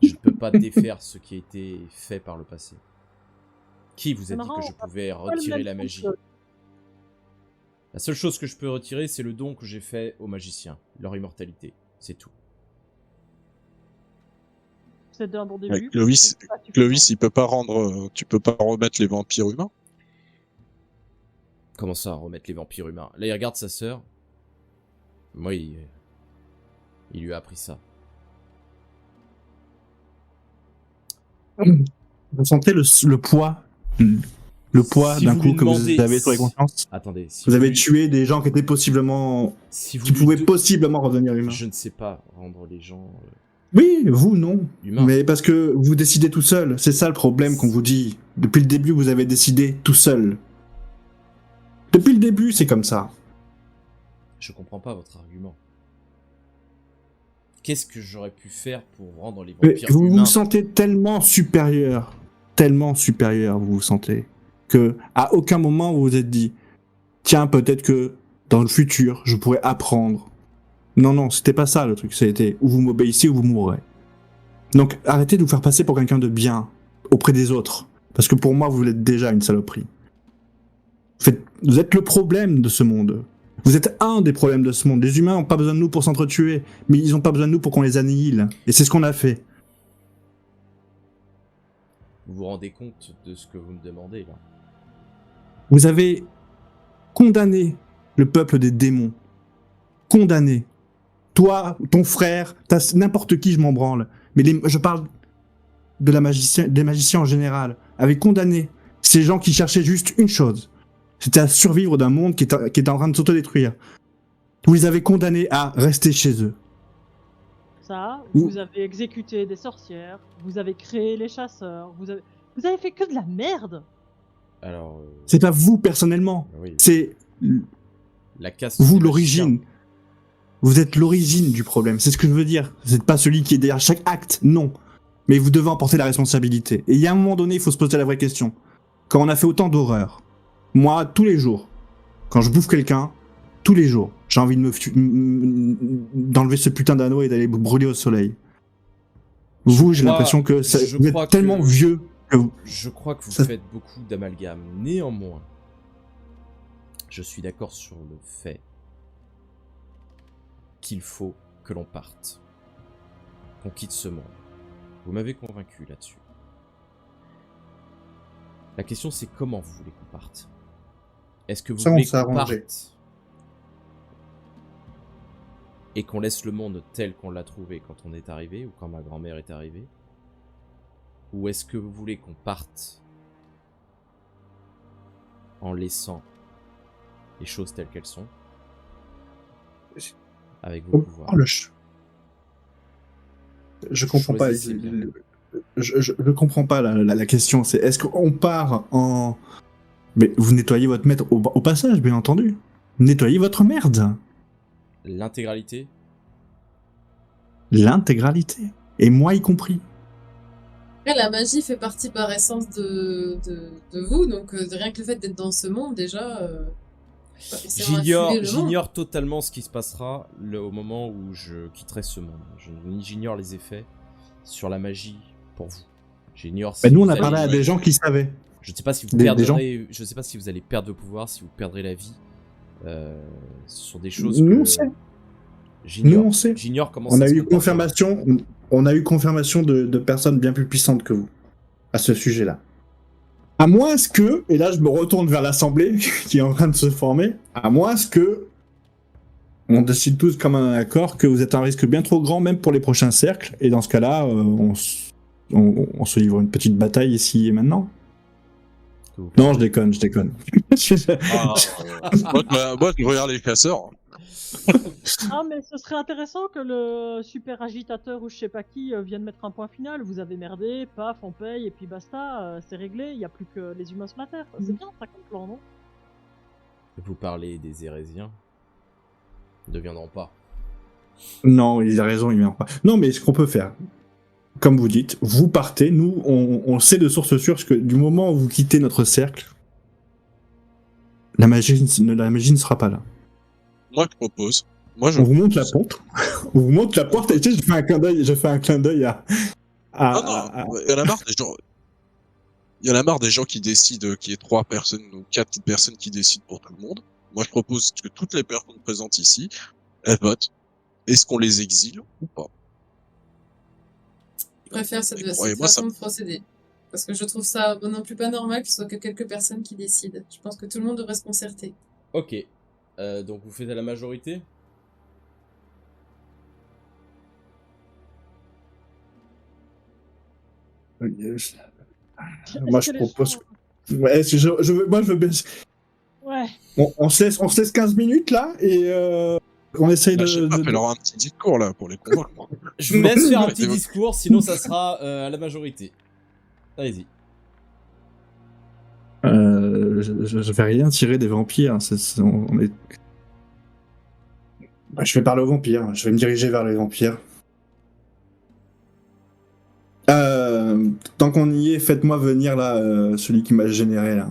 Je ne peux pas défaire ce qui a été fait par le passé. Qui vous a dit que je pouvais retirer la magie? La seule chose que je peux retirer, c'est le don que j'ai fait aux magiciens, leur immortalité. C'est tout. C'est un bon Ouais, début. Clovis, C'est pas suffisant. Clovis, il peut pas tu peux pas remettre les vampires humains. Comment ça, remettre les vampires humains? Là, il regarde sa sœur. Moi, il lui a appris ça. Vous sentez le poids, le poids Si d'un vous coup lui que vous demandez- avez sur les consciences. Attendez, si Vous avez lui- tué des gens qui étaient possiblement, si vous qui lui pouvaient de- possiblement redevenir humains. Je ne sais pas rendre les gens Oui, vous non. humains. Mais parce que vous décidez tout seul. C'est ça le problème qu'on vous dit. Depuis le début, vous avez décidé tout seul. Depuis le début, c'est comme ça. Je comprends pas votre argument. Qu'est-ce que j'aurais pu faire pour rendre les Mais vampires vous humains? vous sentez tellement supérieur, vous vous sentez, que à aucun moment vous vous êtes dit, tiens, peut-être que dans le futur, je pourrais apprendre. Non, non, c'était pas ça le truc. C'était ou vous m'obéissez ou vous mourrez. Donc arrêtez de vous faire passer pour quelqu'un de bien auprès des autres, parce que pour moi, vous êtes déjà une saloperie. Vous êtes le problème de ce monde. Vous êtes un des problèmes de ce monde. Les humains n'ont pas besoin de nous pour s'entretuer, mais ils n'ont pas besoin de nous pour qu'on les annihile. Et c'est ce qu'on a fait. Vous vous rendez compte de ce que vous me demandez là? Vous avez condamné le peuple des démons. Condamné. Toi, ton frère, n'importe qui, je m'en branle. Mais je parle de des magiciens en général. Avez condamné ces gens qui cherchaient juste une chose. C'était à survivre d'un monde qui était en train de s'autodétruire. Vous les avez condamnés à rester chez eux. Ça, Ou- vous avez exécuté des sorcières, vous avez créé les chasseurs, vous avez fait que de la merde. Alors, C'est pas vous personnellement. oui, C'est la casse. vous des l'origine. magiciens. Vous êtes l'origine du problème. C'est ce que je veux dire. Vous n'êtes pas celui qui est derrière chaque acte. Non. Mais vous devez en porter la responsabilité. Et il y a un moment donné, il faut se poser la vraie question. Quand on a fait autant d'horreurs, moi, tous les jours, quand je bouffe quelqu'un, tous les jours, j'ai envie d'enlever ce putain d'anneau et d'aller brûler au soleil. Vous, j'ai crois- l'impression que je vous crois êtes tellement que- vieux que vous... Je crois que vous Ça- faites beaucoup d'amalgames. Néanmoins, je suis d'accord sur le fait qu'il faut que l'on parte. Qu'on quitte ce monde. Vous m'avez convaincu là-dessus. La question c'est comment vous voulez qu'on parte? Est-ce que vous Ça, on voulez s'est qu'on arrangé. parte et qu'on laisse le monde tel qu'on l'a trouvé quand on est arrivé ou quand ma grand-mère est arrivée? Ou est-ce que vous voulez qu'on parte en laissant les choses telles qu'elles sont avec vos pouvoirs? Oh, je comprends pas. Choisissez bien. Je comprends pas la question. C'est est-ce qu'on part en... Mais vous nettoyez votre maître au passage, bien entendu. Nettoyez votre merde. L'intégralité? L'intégralité. Et moi y compris. Après, la magie fait partie par essence de vous, donc rien que le fait d'être dans ce monde, déjà... pas forcément infuser le monde. J'ignore totalement ce qui se passera au moment où je quitterai ce monde. J'ignore les effets sur la magie pour vous. J'ignore si Bah, nous, on vous a parlé à allez- des gens qui savaient. Je ne sais pas si vous Des perdrez, je sais pas si vous allez perdre vos pouvoirs, si vous perdrez la vie. Ce sont des choses Nous, que on sait. Nous, j'ignore. on sait. J'ignore comment On ça a se eu comporte. confirmation. On a eu confirmation de personnes bien plus puissantes que vous à ce sujet-là. À moins que, et là je me retourne vers l'assemblée qui est en train de se former, à moins que on décide tous comme un accord que vous êtes un risque bien trop grand même pour les prochains cercles, et dans ce cas-là, on se livre une petite bataille ici et maintenant. Non, je déconne. Moi, je regarde les chasseurs. Ah, mais ce serait intéressant que le super agitateur ou je sais pas qui vienne mettre un point final. Vous avez merdé, paf, on paye et puis basta, c'est réglé, il n'y a plus que les humains sur la Terre. C'est bien ça comme plan, non? Vous parlez des Hérésiens. Ils ne deviendront pas. Non, il a raison, il vient pas. Non, mais ce qu'on peut faire, comme vous dites, vous partez, nous, on sait de source sûre que du moment où vous quittez notre cercle, la magie ne sera pas là. Moi, je propose. On vous montre la porte. On vous montre la porte, et tu sais, je fais un clin d'œil à... Ah non, il y en a marre des gens. Il y en a marre des gens qui décident, qu'il y ait 3 personnes ou 4 personnes qui décident pour tout le monde. Moi, je propose que toutes les personnes présentes ici, elles votent. Est-ce qu'on les exile ou pas? Je préfère cette, Et cette croyez-moi, ça... façon de procéder. Parce que je trouve ça non plus pas normal que ce soit que quelques personnes qui décident. Je pense que tout le monde devrait se concerter. Ok. Donc vous faites à la majorité? Moi, je propose. Ouais, moi, je veux bien. Ouais. On se laisse 15 minutes là et on essaye Bah, je sais pas, de- fais-leur un petit discours là pour les convaincre. Je vous laisse faire un Ouais, petit c'est bon. discours, sinon ça sera à la majorité. Allez-y. je vais rien tirer des vampires. On est... Bah, je vais parler aux vampires. Je vais me diriger vers les vampires. Tant qu'on y est, faites-moi venir là, celui qui m'a généré là.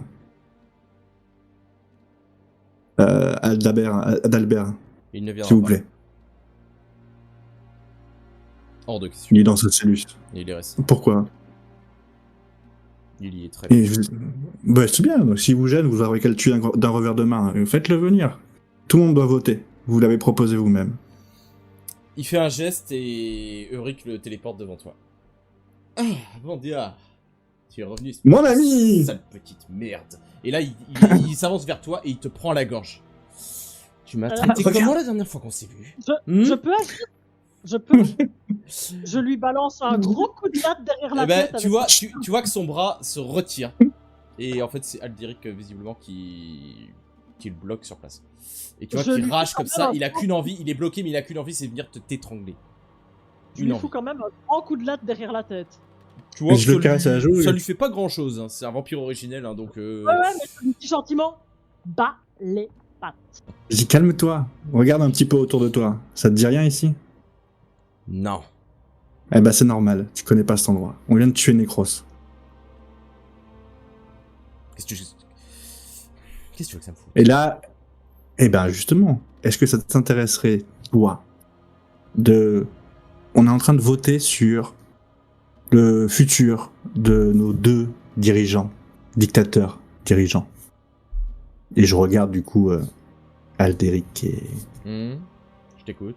Adalbert, Il ne viendra s'il vous pas. plaît. Hors de question. Il est dans cette cellule. Il est resté. Pourquoi? Il y est très bien. Bah, c'est bien. Donc, s'il vous gêne, vous aurez qu'à le tuer d'un revers de main. Faites-le venir. Tout le monde doit voter. Vous l'avez proposé vous-même. Il fait un geste et Eurik le téléporte devant toi. Ah, Vandia, tu es revenu. Mon ami! Sale petite merde. Et là, il s'avance vers toi et il te prend la gorge. Tu m'as traité regarde. comme moi la dernière fois qu'on s'est vu. Je peux agir. Je peux. Je lui balance un gros coup de latte derrière la Eh ben, tête. tu vois que son bras se retire. Et en fait, c'est Alderic visiblement qui le bloque sur place. Et tu vois Je qu'il lui rage fous comme quand ça, même il a qu'une envie, il est bloqué mais il a qu'une envie, c'est de venir te t'étrangler. Je lui fous quand même un grand coup de latte derrière la tête. Tu vois Je que le caresse à la joue, ça et- lui fait pas grand chose, c'est un vampire originel hein, donc Ouais, mais je lui dis gentiment, bas les pattes. Dis, calme-toi. Regarde un petit peu autour de toi. Ça te dit rien ici? Non. Eh ben, c'est normal. Tu connais pas cet endroit. On vient de tuer Necros. Qu'est-ce que tu veux que ça me fout? Et là, eh ben, justement, est-ce que ça t'intéresserait, toi, de... On est en train de voter sur le futur de nos deux dirigeants, dictateurs dirigeants. Et je regarde, du coup, Alderic et... Je t'écoute.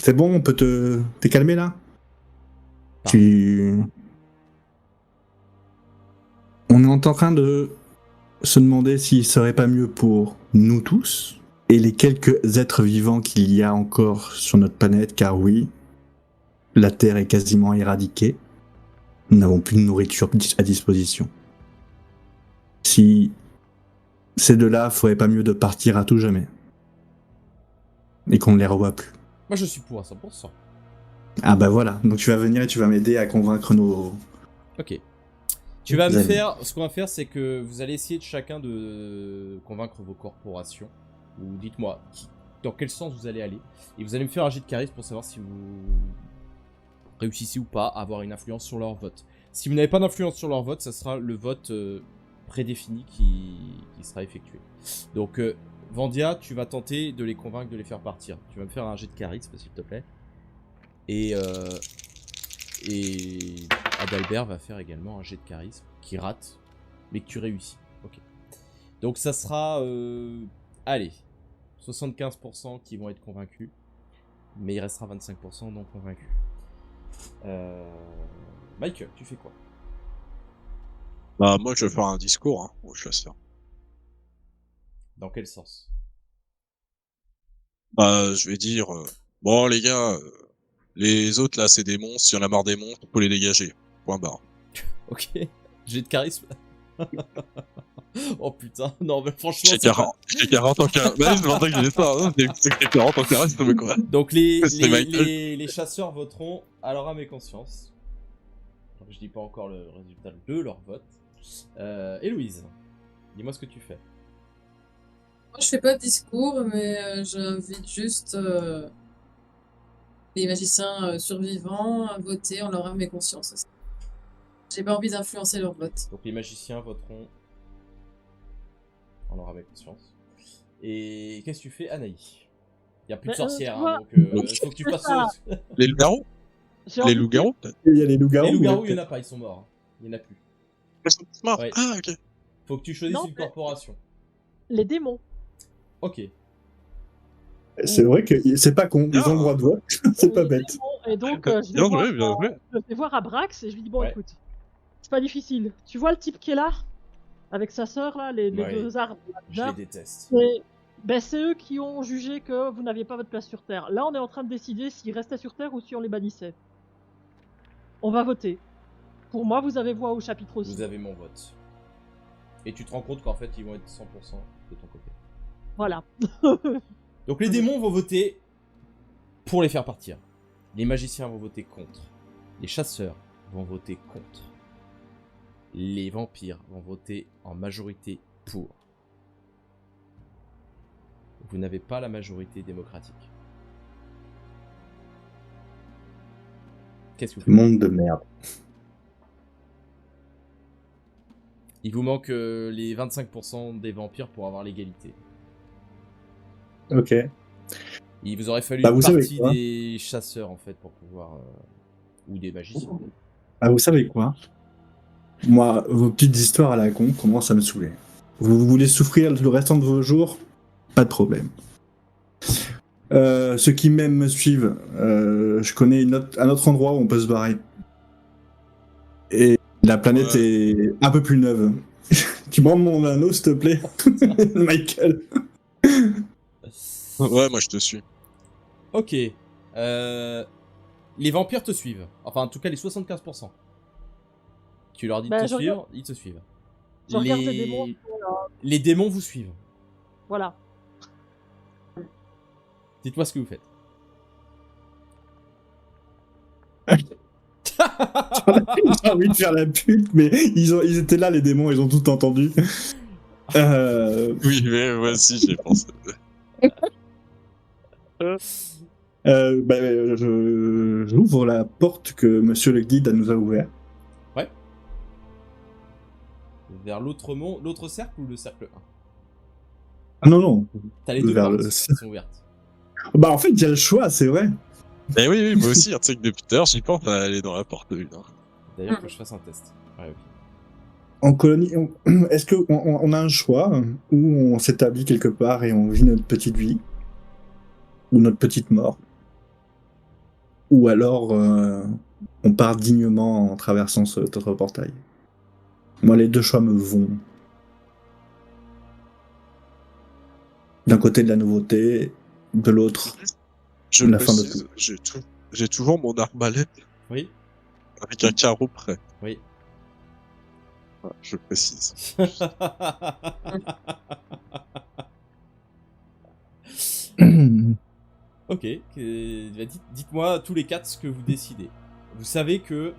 C'est bon, on peut t'es calmé, là? Parfait. On est en train de se demander s'il serait pas mieux pour nous tous et les quelques êtres vivants qu'il y a encore sur notre planète, car oui, la Terre est quasiment éradiquée. Nous n'avons plus de nourriture à disposition. Si ces deux-là, ferait pas mieux de partir à tout jamais. Et qu'on ne les revoit plus. Moi je suis pour à 100%. Ah bah voilà, donc tu vas venir et tu vas m'aider à convaincre nos... Ok. Tu vas me Amis. faire. Ce qu'on va faire, c'est que vous allez essayer de chacun de convaincre vos corporations. Ou dites-moi dans quel sens vous allez aller. Et vous allez me faire un jet de charisme pour savoir si vous réussissez ou pas à avoir une influence sur leur vote. Si vous n'avez pas d'influence sur leur vote, ça sera le vote prédéfini qui sera effectué. Donc, Vandia, tu vas tenter de les convaincre de les faire partir. Tu vas me faire un jet de charisme, s'il te plaît. Et Adalbert va faire également un jet de charisme qui rate, mais que tu réussis. Ok. Donc ça sera, allez, 75% qui vont être convaincus, mais il restera 25% non convaincus. Mike, tu fais quoi? Bah, moi, je vais faire un discours, hein, aux chasseurs. Dans quel sens? Bah, je vais dire, bon, les gars, les autres, là, c'est des monstres, il y en a marre des monstres, faut les dégager. Point barre. Ok. Jet de charisme. Oh putain, non mais franchement. J'ai c'est pas- 40 en charisme. Bah, c'est pour ça que j'ai ça, hein, c'est 40 en charisme, mais quoi. Donc C'est Michael. les chasseurs voteront à leur âme et conscience. Donc, je dis pas encore le résultat de leur vote. Héloïse, dis-moi ce que tu fais. Moi, je fais pas de discours, mais j'invite juste les magiciens survivants à voter en leur âme et conscience aussi. J'ai pas envie d'influencer leur vote. Donc les magiciens voteront en leur âme et conscience. Et qu'est-ce que tu fais, Anaï? Il y a plus de Mais, sorcières, tu hein, vois, donc faut que tu fasses. Les loups-garous? J'ai Les envie de loups-garous, peut-être? Il y a les loups-garous. Les loups-garous, mais- il y en a pas, ils sont morts. Il y en a plus. Ils sont morts. Ouais. Ah, ok. Faut que tu choisisses Non, une mais- corporation. Les démons. Ok. C'est vrai que c'est pas con, ils ont le droit de vote, c'est pas Les bête. démons, et donc, Bien joué, bien joué. je vais voir Abrax et je lui dis bon, Ouais. écoute, c'est pas difficile. Tu vois le type qui est là, avec sa sœur là, les Ouais. deux arbres. Je là, les déteste. c'est eux qui ont jugé que vous n'aviez pas votre place sur Terre. Là, on est en train de décider s'ils restaient sur Terre ou si on les bannissait. On va voter. Pour moi, vous avez voix au chapitre aussi. Vous avez mon vote. Et tu te rends compte qu'en fait, ils vont être 100% de ton côté. Voilà. Donc les démons vont voter pour les faire partir. Les magiciens vont voter contre. Les chasseurs vont voter contre. Les vampires vont voter en majorité pour. Vous n'avez pas la majorité démocratique. Qu'est-ce que vous faites? Monde de merde. Il vous manque les 25% des vampires pour avoir l'égalité. Ok. Il vous aurait fallu Bah, une vous savez partie quoi des chasseurs en fait pour pouvoir... ou des magiciens. Ah, vous savez quoi? Moi, vos petites histoires à la con commencent à me saouler. Vous voulez souffrir le restant de vos jours? Pas de problème. Ceux qui m'aiment me suivent. Je connais un autre endroit où on peut se barrer. Et la planète est un peu plus neuve. Tu me rends mon anneau, s'il te plaît, Michael. Ouais, moi je te suis. Ok. Les vampires te suivent. Enfin, en tout cas, les 75%. Tu leur dis de te je suivre, ils te suivent. Je regarde les démons. Les démons vous suivent. Voilà. Dites-moi ce que vous faites. J'ai envie de faire la pute, mais ils étaient là, les démons, ils ont tout entendu. Oui, mais moi aussi j'ai pensé. J'ouvre la porte que monsieur le guide nous a ouverte. Vers l'autre cercle ou le cercle 1? Ah non, non. T'as les deux Vers portes le qui sont ouvertes. Bah, en fait, il y a le choix, c'est vrai. Eh oui, moi aussi, tu sais que depuis tout à l'heure, j'y pense à aller dans la porte 1. D'ailleurs, faut que je fasse un test. Ouais, ok. En colonie, est-ce qu'on a un choix où on s'établit quelque part et on vit notre petite vie? Ou notre petite mort? Ou alors on part dignement en traversant cet autre portail? Moi, les deux choix me vont. D'un côté de la nouveauté, de l'autre Je la fin de précise, j'ai toujours mon arbalète Oui. avec un carreau prêt. Oui. Voilà, je précise. Ok. Dites-moi tous les quatre ce que vous décidez. Vous savez que,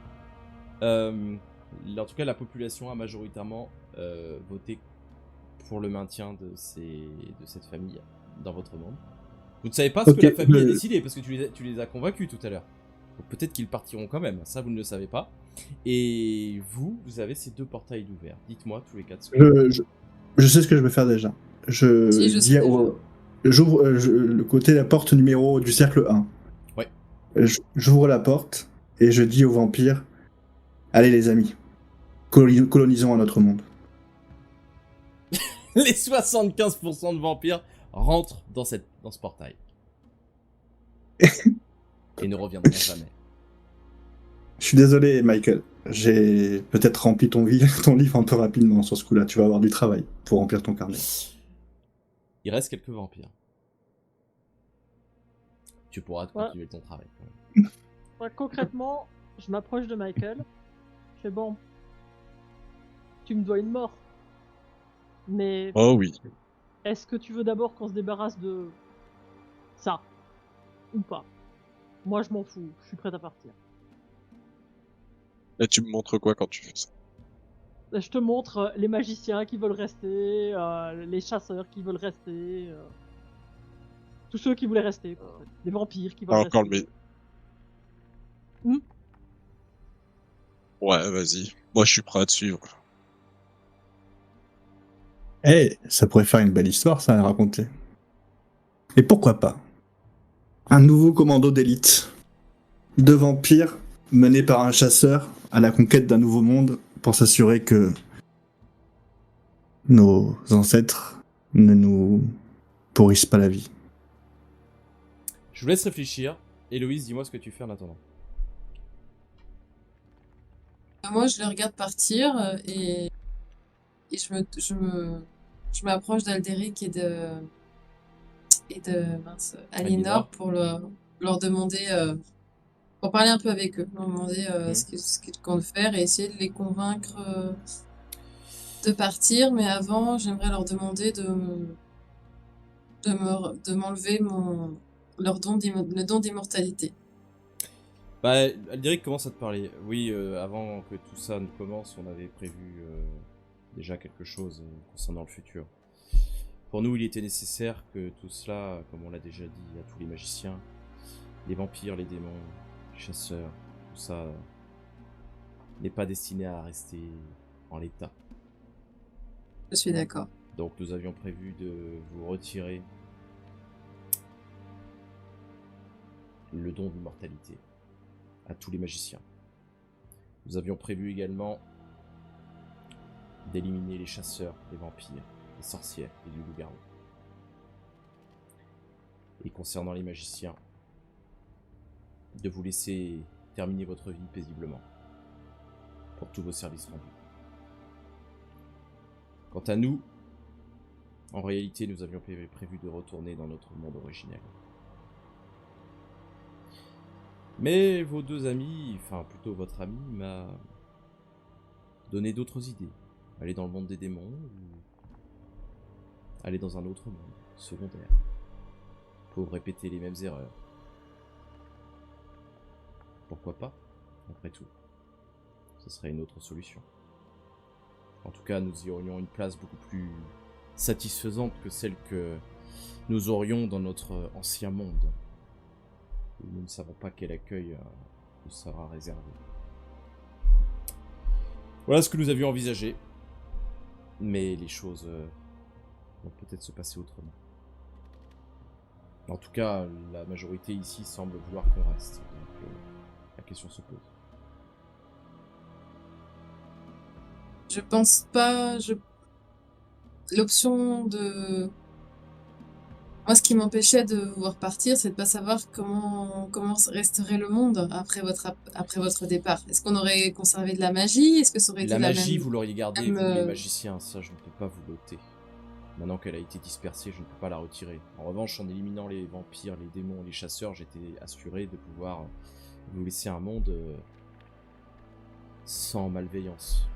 en tout cas, la population a majoritairement voté pour le maintien de cette famille dans votre monde. Vous ne savez pas ce que la famille a décidé parce que tu les as convaincus tout à l'heure. Donc peut-être qu'ils partiront quand même. Ça, vous ne le savez pas. Et vous avez ces deux portails d'ouvert. Dites-moi tous les quatre. Je sais ce que je vais faire déjà. J'ouvre le côté de la porte numéro du cercle 1. Ouais. J'ouvre la porte et je dis aux vampires: allez les amis, colonisons un autre monde. Les 75% de vampires rentrent dans ce portail. Et ne reviendront jamais. Je suis désolé, Michael. J'ai peut-être rempli ton livre un peu rapidement sur ce coup-là. Tu vas avoir du travail pour remplir ton carnet. Il reste quelques vampires. Tu pourras continuer ton travail. Quand même. Ouais, concrètement, je m'approche de Michael. Je fais bon. Tu me dois une mort. Mais Oh oui. est-ce que tu veux d'abord qu'on se débarrasse de ça ou pas? Moi, je m'en fous. Je suis prêt à partir. Et tu me montres quoi quand tu fais ça? Je te montre les magiciens qui veulent rester, les chasseurs qui veulent rester, tous ceux qui voulaient rester, quoi. Les vampires qui veulent rester. Encore le Ouais, vas-y. Moi, je suis prêt à te suivre. Ça pourrait faire une belle histoire, ça, à raconter. Et pourquoi pas un nouveau commando d'élite. 2 vampires menés par un chasseur à la conquête d'un nouveau monde pour s'assurer que nos ancêtres ne nous pourrissent pas la vie. Je vous laisse réfléchir. Héloïse, dis-moi ce que tu fais en attendant. Moi, je le regarde partir et je m'approche d'Alderic et de Aliénor pour leur demander, pour parler un peu avec eux, leur demander ce qu'ils comptent faire et essayer de les convaincre de partir. Mais avant, j'aimerais leur demander de m'enlever le don d'immortalité. Bah, Alderic commence à te parler. Oui, avant que tout ça ne commence, on avait prévu déjà quelque chose concernant le futur. Pour nous, il était nécessaire que tout cela, comme on l'a déjà dit à tous les magiciens, les vampires, les démons, les chasseurs, tout ça n'est pas destiné à rester en l'état. Je suis d'accord. Donc nous avions prévu de vous retirer le don d'immortalité à tous les magiciens. Nous avions prévu également d'éliminer les chasseurs, les vampires, les sorcières et les loups-garous. Et concernant les magiciens, de vous laisser terminer votre vie paisiblement pour tous vos services rendus. Quant à nous, en réalité, nous avions prévu de retourner dans notre monde originel. Mais vos deux amis, enfin plutôt votre ami, m'a donné d'autres idées. Aller dans le monde des démons ou aller dans un autre monde, secondaire, pour répéter les mêmes erreurs. Pourquoi pas, après tout? Ce serait une autre solution. En tout cas, nous y aurions une place beaucoup plus satisfaisante que celle que nous aurions dans notre ancien monde. Et nous ne savons pas quel accueil nous sera réservé. Voilà ce que nous avions envisagé. Mais les choses vont peut-être se passer autrement. En tout cas, la majorité ici semble vouloir qu'on reste. Donc la question se pose. Je pense pas. L'option de. Moi, ce qui m'empêchait de vous voir partir, c'est de pas savoir comment resterait le monde après votre départ. Est-ce qu'on aurait conservé de la magie? Est-ce que ça aurait été La la magie, même... vous l'auriez gardée, même, vous les magiciens, ça je ne peux pas vous l'ôter. Maintenant qu'elle a été dispersée, je ne peux pas la retirer. En revanche, en éliminant les vampires, les démons, les chasseurs, j'étais assuré de pouvoir vous laisser un monde sans malveillance.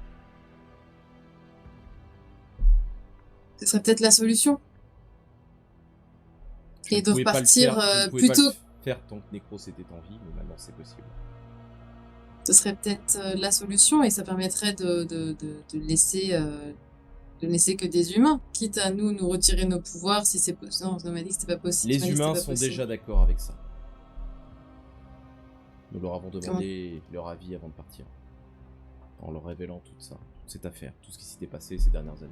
Ce serait peut-être la solution. Je Et ne de pouvais pas le repartir faire, je ne pouvais pas plutôt... le faire tant que Necros était en vie, mais maintenant c'est possible. Ce serait peut-être la solution et ça permettrait de laisser... de laisser que des humains, quitte à nous retirer nos pouvoirs si c'est possible. Non, on m'a dit que c'était pas possible. Les humains sont déjà d'accord avec ça. Nous leur avons demandé leur avis avant de partir. En leur révélant tout ça, toute cette affaire, tout ce qui s'était passé ces dernières années.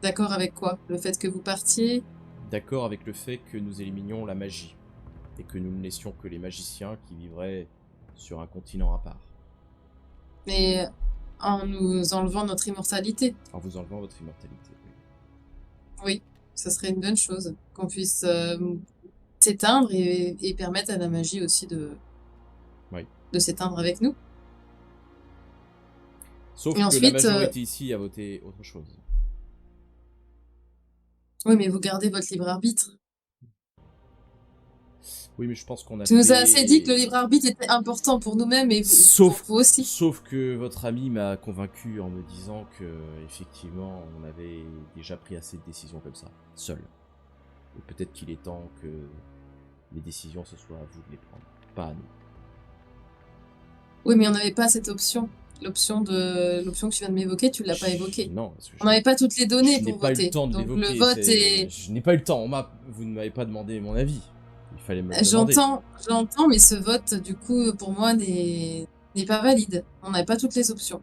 D'accord avec quoi? Le fait que vous partiez? D'accord avec le fait que nous éliminions la magie. Et que nous ne laissions que les magiciens qui vivraient sur un continent à part. Mais en nous enlevant notre immortalité. En vous enlevant votre immortalité, oui. Oui, ça serait une bonne chose. Qu'on puisse s'éteindre et permettre à la magie aussi de s'éteindre avec nous. Sauf et que ensuite, la majorité ici a voté autre chose. Oui, mais vous gardez votre libre arbitre. Oui, mais je pense qu'on a Tu nous as assez dit que le libre arbitre était important pour nous-mêmes et pour vous aussi. Sauf que votre ami m'a convaincu en me disant que, effectivement, on avait déjà pris assez de décisions comme ça, seul. Et peut-être qu'il est temps que les décisions, ce soit à vous de les prendre, pas à nous. Oui, mais on n'avait pas cette option. L'option que tu viens de m'évoquer, tu l'as pas évoquée. Non, parce que on n'avait pas toutes les données pour voter. Je n'ai pas eu le temps de donc l'évoquer. Le vote est... Je n'ai pas eu le temps. Vous ne m'avez pas demandé mon avis. Il fallait me le demander. J'entends, mais ce vote, du coup, pour moi, n'est pas valide. On n'avait pas toutes les options.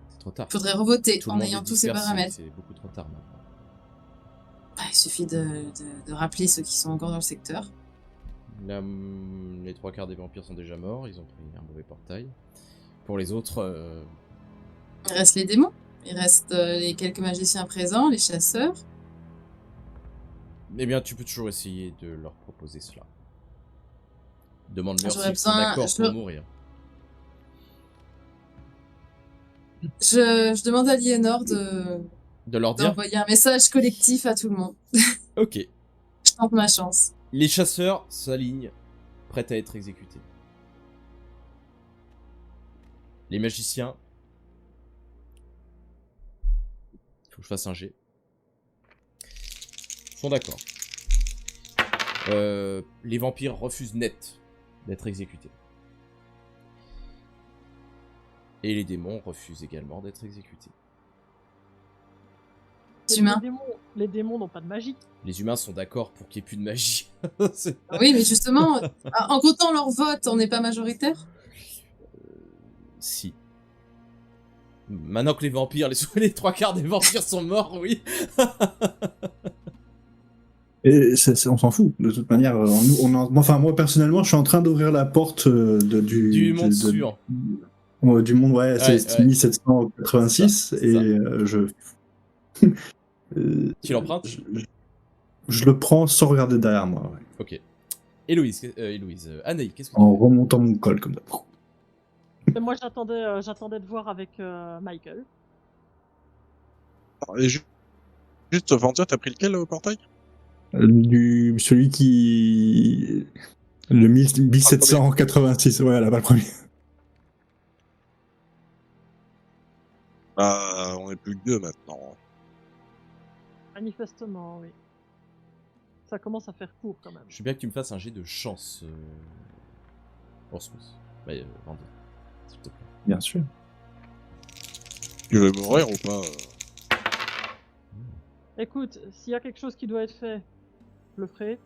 C'est trop tard. Il faudrait revoter en ayant tous ces paramètres. C'est beaucoup trop tard maintenant. Il suffit de rappeler ceux qui sont encore dans le secteur. Les 3/4 des vampires sont déjà morts. Ils ont pris un mauvais portail. Pour les autres... Il reste les démons. Il reste les quelques magiciens présents, les chasseurs. Eh bien, tu peux toujours essayer de leur proposer cela. Demande-leur J'aurais s'ils sont besoin- d'accord je- pour mourir. Je demande à Aliénor De leur dire d'envoyer un message collectif à tout le monde. ok. Je tente ma chance. Les chasseurs s'alignent, prêts à être exécutés. Les magiciens... Faut que je fasse un jet. Sont d'accord. Les vampires refusent net d'être exécutés. Et les démons refusent également d'être exécutés. Humains. Les démons n'ont pas de magie. Les humains sont d'accord pour qu'il n'y ait plus de magie. C'est- Oui, mais justement, en comptant leur vote, on n'est pas majoritaire. Si. Maintenant que les vampires, les 3/4 des vampires sont morts, oui. Et on s'en fout, de toute manière. Enfin, moi, personnellement, je suis en train d'ouvrir la porte Du monde sûr. Du monde, ouais, c'est ouais. 1786, C'est et ça. je... Tu l'empruntes? Je le prends sans regarder derrière moi, ouais. Ok. Héloïse, Anaï, qu'est-ce que tu En fais? remontant mon col, comme ça. Et moi, j'attendais de voir avec Michael. Et juste, Vandia, t'as pris lequel au portail? Celui qui... Le 1786, ouais, là, pas le premier. Ah, on est plus que 2 maintenant. Manifestement, oui. Ça commence à faire court quand même. Je veux bien que tu me fasses un jet de chance. Osmos. Ouais, Vandia. S'il te plaît. Bien sûr. Tu veux mourir ou pas? Écoute, s'il y a quelque chose qui doit être fait, je le ferai.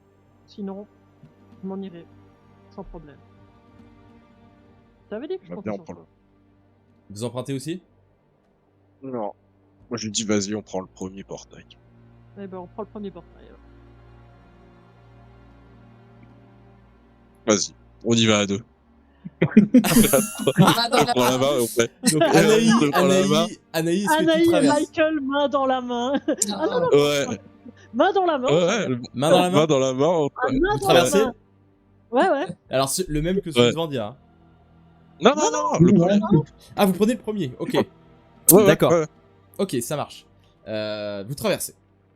Sinon, je m'en irai. Sans problème. T'avais dit que je Bah, comptais bien, sur on prend toi. Vous empruntez aussi? Non. Moi, je lui dis, vas-y, on prend le premier portail. Eh ben, on prend le premier portail. alors. Vas-y, on y va à 2. On va dans On la prend la main et on fait. Donc Anaïs, je prends la main. Anaïs, est-ce que tu Anaïs et traverses? Michael, main dans la main. Ah non, non, Ouais, main dans la main. ouais. Main dans la main? Main dans la main. On... Ah, main Vous dans la traversez? main. Ouais, ouais. Alors, le même que celui Ouais. de Vandia. Hein. Non, non, non, le premier. Ah, vous prenez le premier, ok. Ouais, D'accord. ouais. Ok, ça marche. Vous traversez.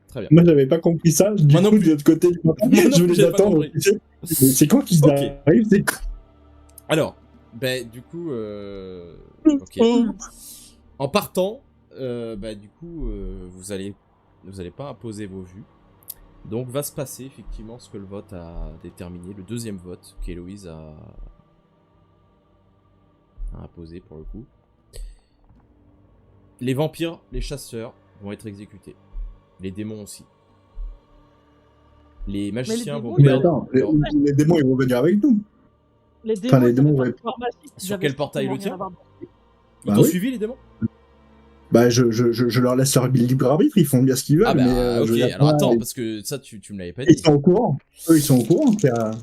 Très bien. Moi, j'avais pas compris ça. Du Moi non coup, plus. de l'autre côté, Moi non je plus, voulais j'avais pas attendre. compris. Tu sais. Mais c'est quand qu'ils Ok. arrivent, c'est Alors, ben, du coup... Ok. En partant, du coup, vous allez pas imposer vos vues. Donc va se passer effectivement ce que le vote a déterminé, le deuxième vote qu'Héloïse a imposé pour le coup. Les vampires, les chasseurs vont être exécutés. Les démons aussi. Les magiciens vont démons, Mais perdre. attends, les démons, ils vont venir avec nous. Les démons, les ils démons, avaient pas ouais. de pouvoir magique, ils Sur avaient quel portail strictement le tien rien à voir. Ils Bah t'ont oui. suivi les démons? Bah, je leur laisse leur libre arbitre, ils font bien ce qu'ils veulent. Ah bah mais, ok, je veux dire, alors attends, ils- parce que ça tu me l'avais pas dit. Ils sont au courant. Eux, ils sont au courant.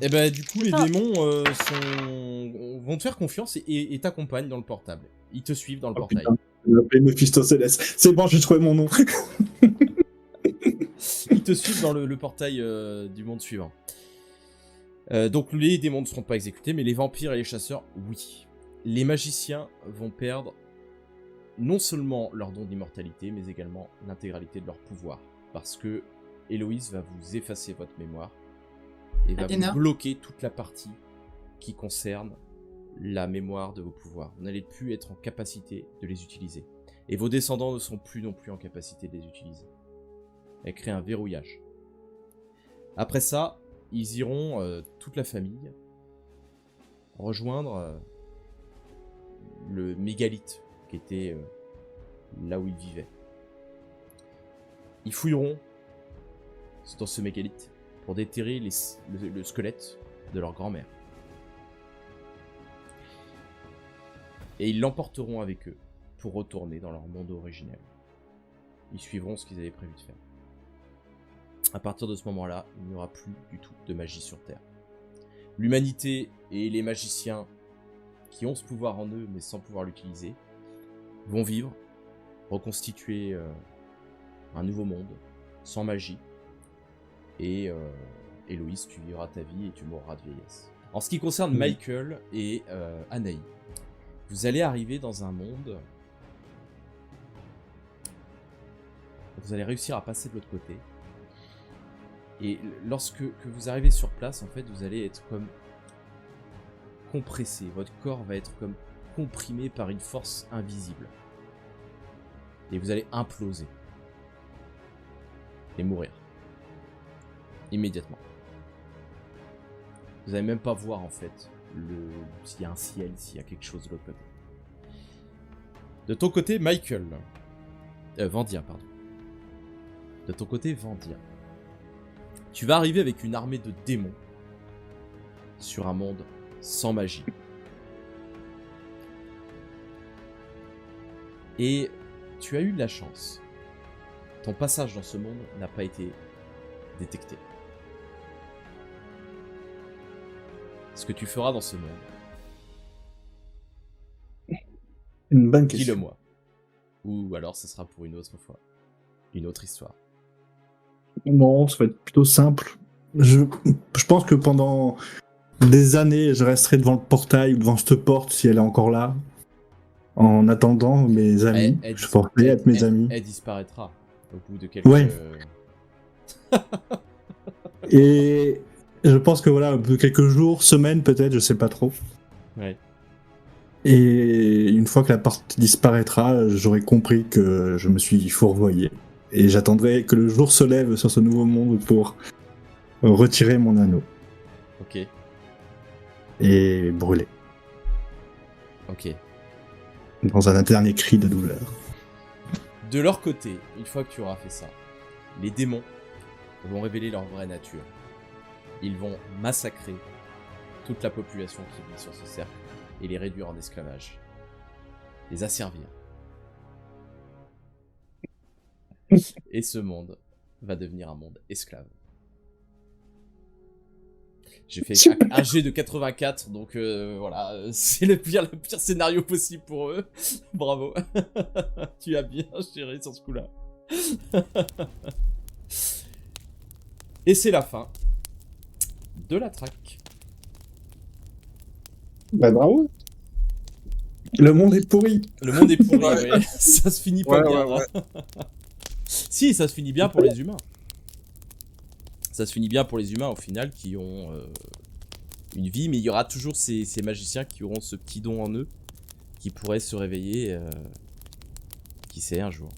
Et bah du coup les Ah. démons vont te faire confiance et t'accompagnent dans le portable. Ils te suivent dans le Oh, portail. putain, je vais l'appeler Mephistopheles. C'est bon, j'ai trouvé mon nom. Ils te suivent dans le portail du monde suivant. Donc les démons ne seront pas exécutés, mais les vampires et les chasseurs, oui. Les magiciens vont perdre non seulement leur don d'immortalité, mais également l'intégralité de leur pouvoir. Parce que Héloïse va vous effacer votre mémoire et va Aliénor. vous bloquer toute la partie qui concerne la mémoire de vos pouvoirs. Vous n'allez plus être en capacité de les utiliser. Et vos descendants ne seront plus non plus en capacité de les utiliser. Elle crée un verrouillage. Après ça, ils iront, toute la famille, rejoindre le mégalithe qui était là où ils vivaient. Ils fouilleront dans ce mégalithe pour déterrer le squelette de leur grand-mère. Et ils l'emporteront avec eux pour retourner dans leur monde originel. Ils suivront ce qu'ils avaient prévu de faire. À partir de ce moment-là, il n'y aura plus du tout de magie sur Terre. L'humanité et les magiciens qui ont ce pouvoir en eux mais sans pouvoir l'utiliser vont vivre reconstituer un nouveau monde, sans magie. Et Héloïse, tu vivras ta vie et tu mourras de vieillesse. En ce qui concerne Michael et Anaï, vous allez arriver dans un monde... Vous allez réussir à passer de l'autre côté. Et lorsque vous arrivez sur place, en fait, vous allez être comme compressé. Votre corps va être comme comprimé par une force invisible. Et vous allez imploser. Et mourir. Immédiatement. Vous n'allez même pas voir, en fait, s'il y a un ciel, s'il y a quelque chose de l'autre côté. De ton côté, Michael. Vendia, pardon. De ton côté, Vendia. Tu vas arriver avec une armée de démons sur un monde sans magie. Et tu as eu de la chance. Ton passage dans ce monde n'a pas été détecté. Ce que tu feras dans ce monde, Une bonne question. dis-le-moi. Ou alors ce sera pour une autre fois. Une autre histoire. Non, ça va être plutôt simple. Je pense que pendant des années, je resterai devant le portail ou devant cette porte si elle est encore là. En attendant mes amis. Je forcerai être mes amis. Elle disparaîtra au bout de quelques... Ouais. Et je pense que voilà, au bout de quelques jours, semaines peut-être, je sais pas trop. Ouais. Et une fois que la porte disparaîtra, j'aurai compris que je me suis fourvoyé. Et j'attendrai que le jour se lève sur ce nouveau monde pour retirer mon anneau Ok. et brûler. Ok. Dans un dernier cri de douleur. De leur côté, une fois que tu auras fait ça, les démons vont révéler leur vraie nature. Ils vont massacrer toute la population qui vit sur ce cercle et les réduire en esclavage. Les asservir. Et ce monde va devenir un monde esclave. J'ai fait un G de 84, donc voilà, c'est le pire scénario possible pour eux. Bravo. Tu as bien géré sur ce coup-là. Et c'est la fin de la track. Bah bravo. Le monde est pourri. Le monde est pourri, ouais. Ça se finit pas bien. Ouais. Si, ça se finit bien pour les humains. Ça se finit bien pour les humains au final qui ont une vie, mais il y aura toujours ces magiciens qui auront ce petit don en eux, qui pourraient se réveiller, qui sait, un jour.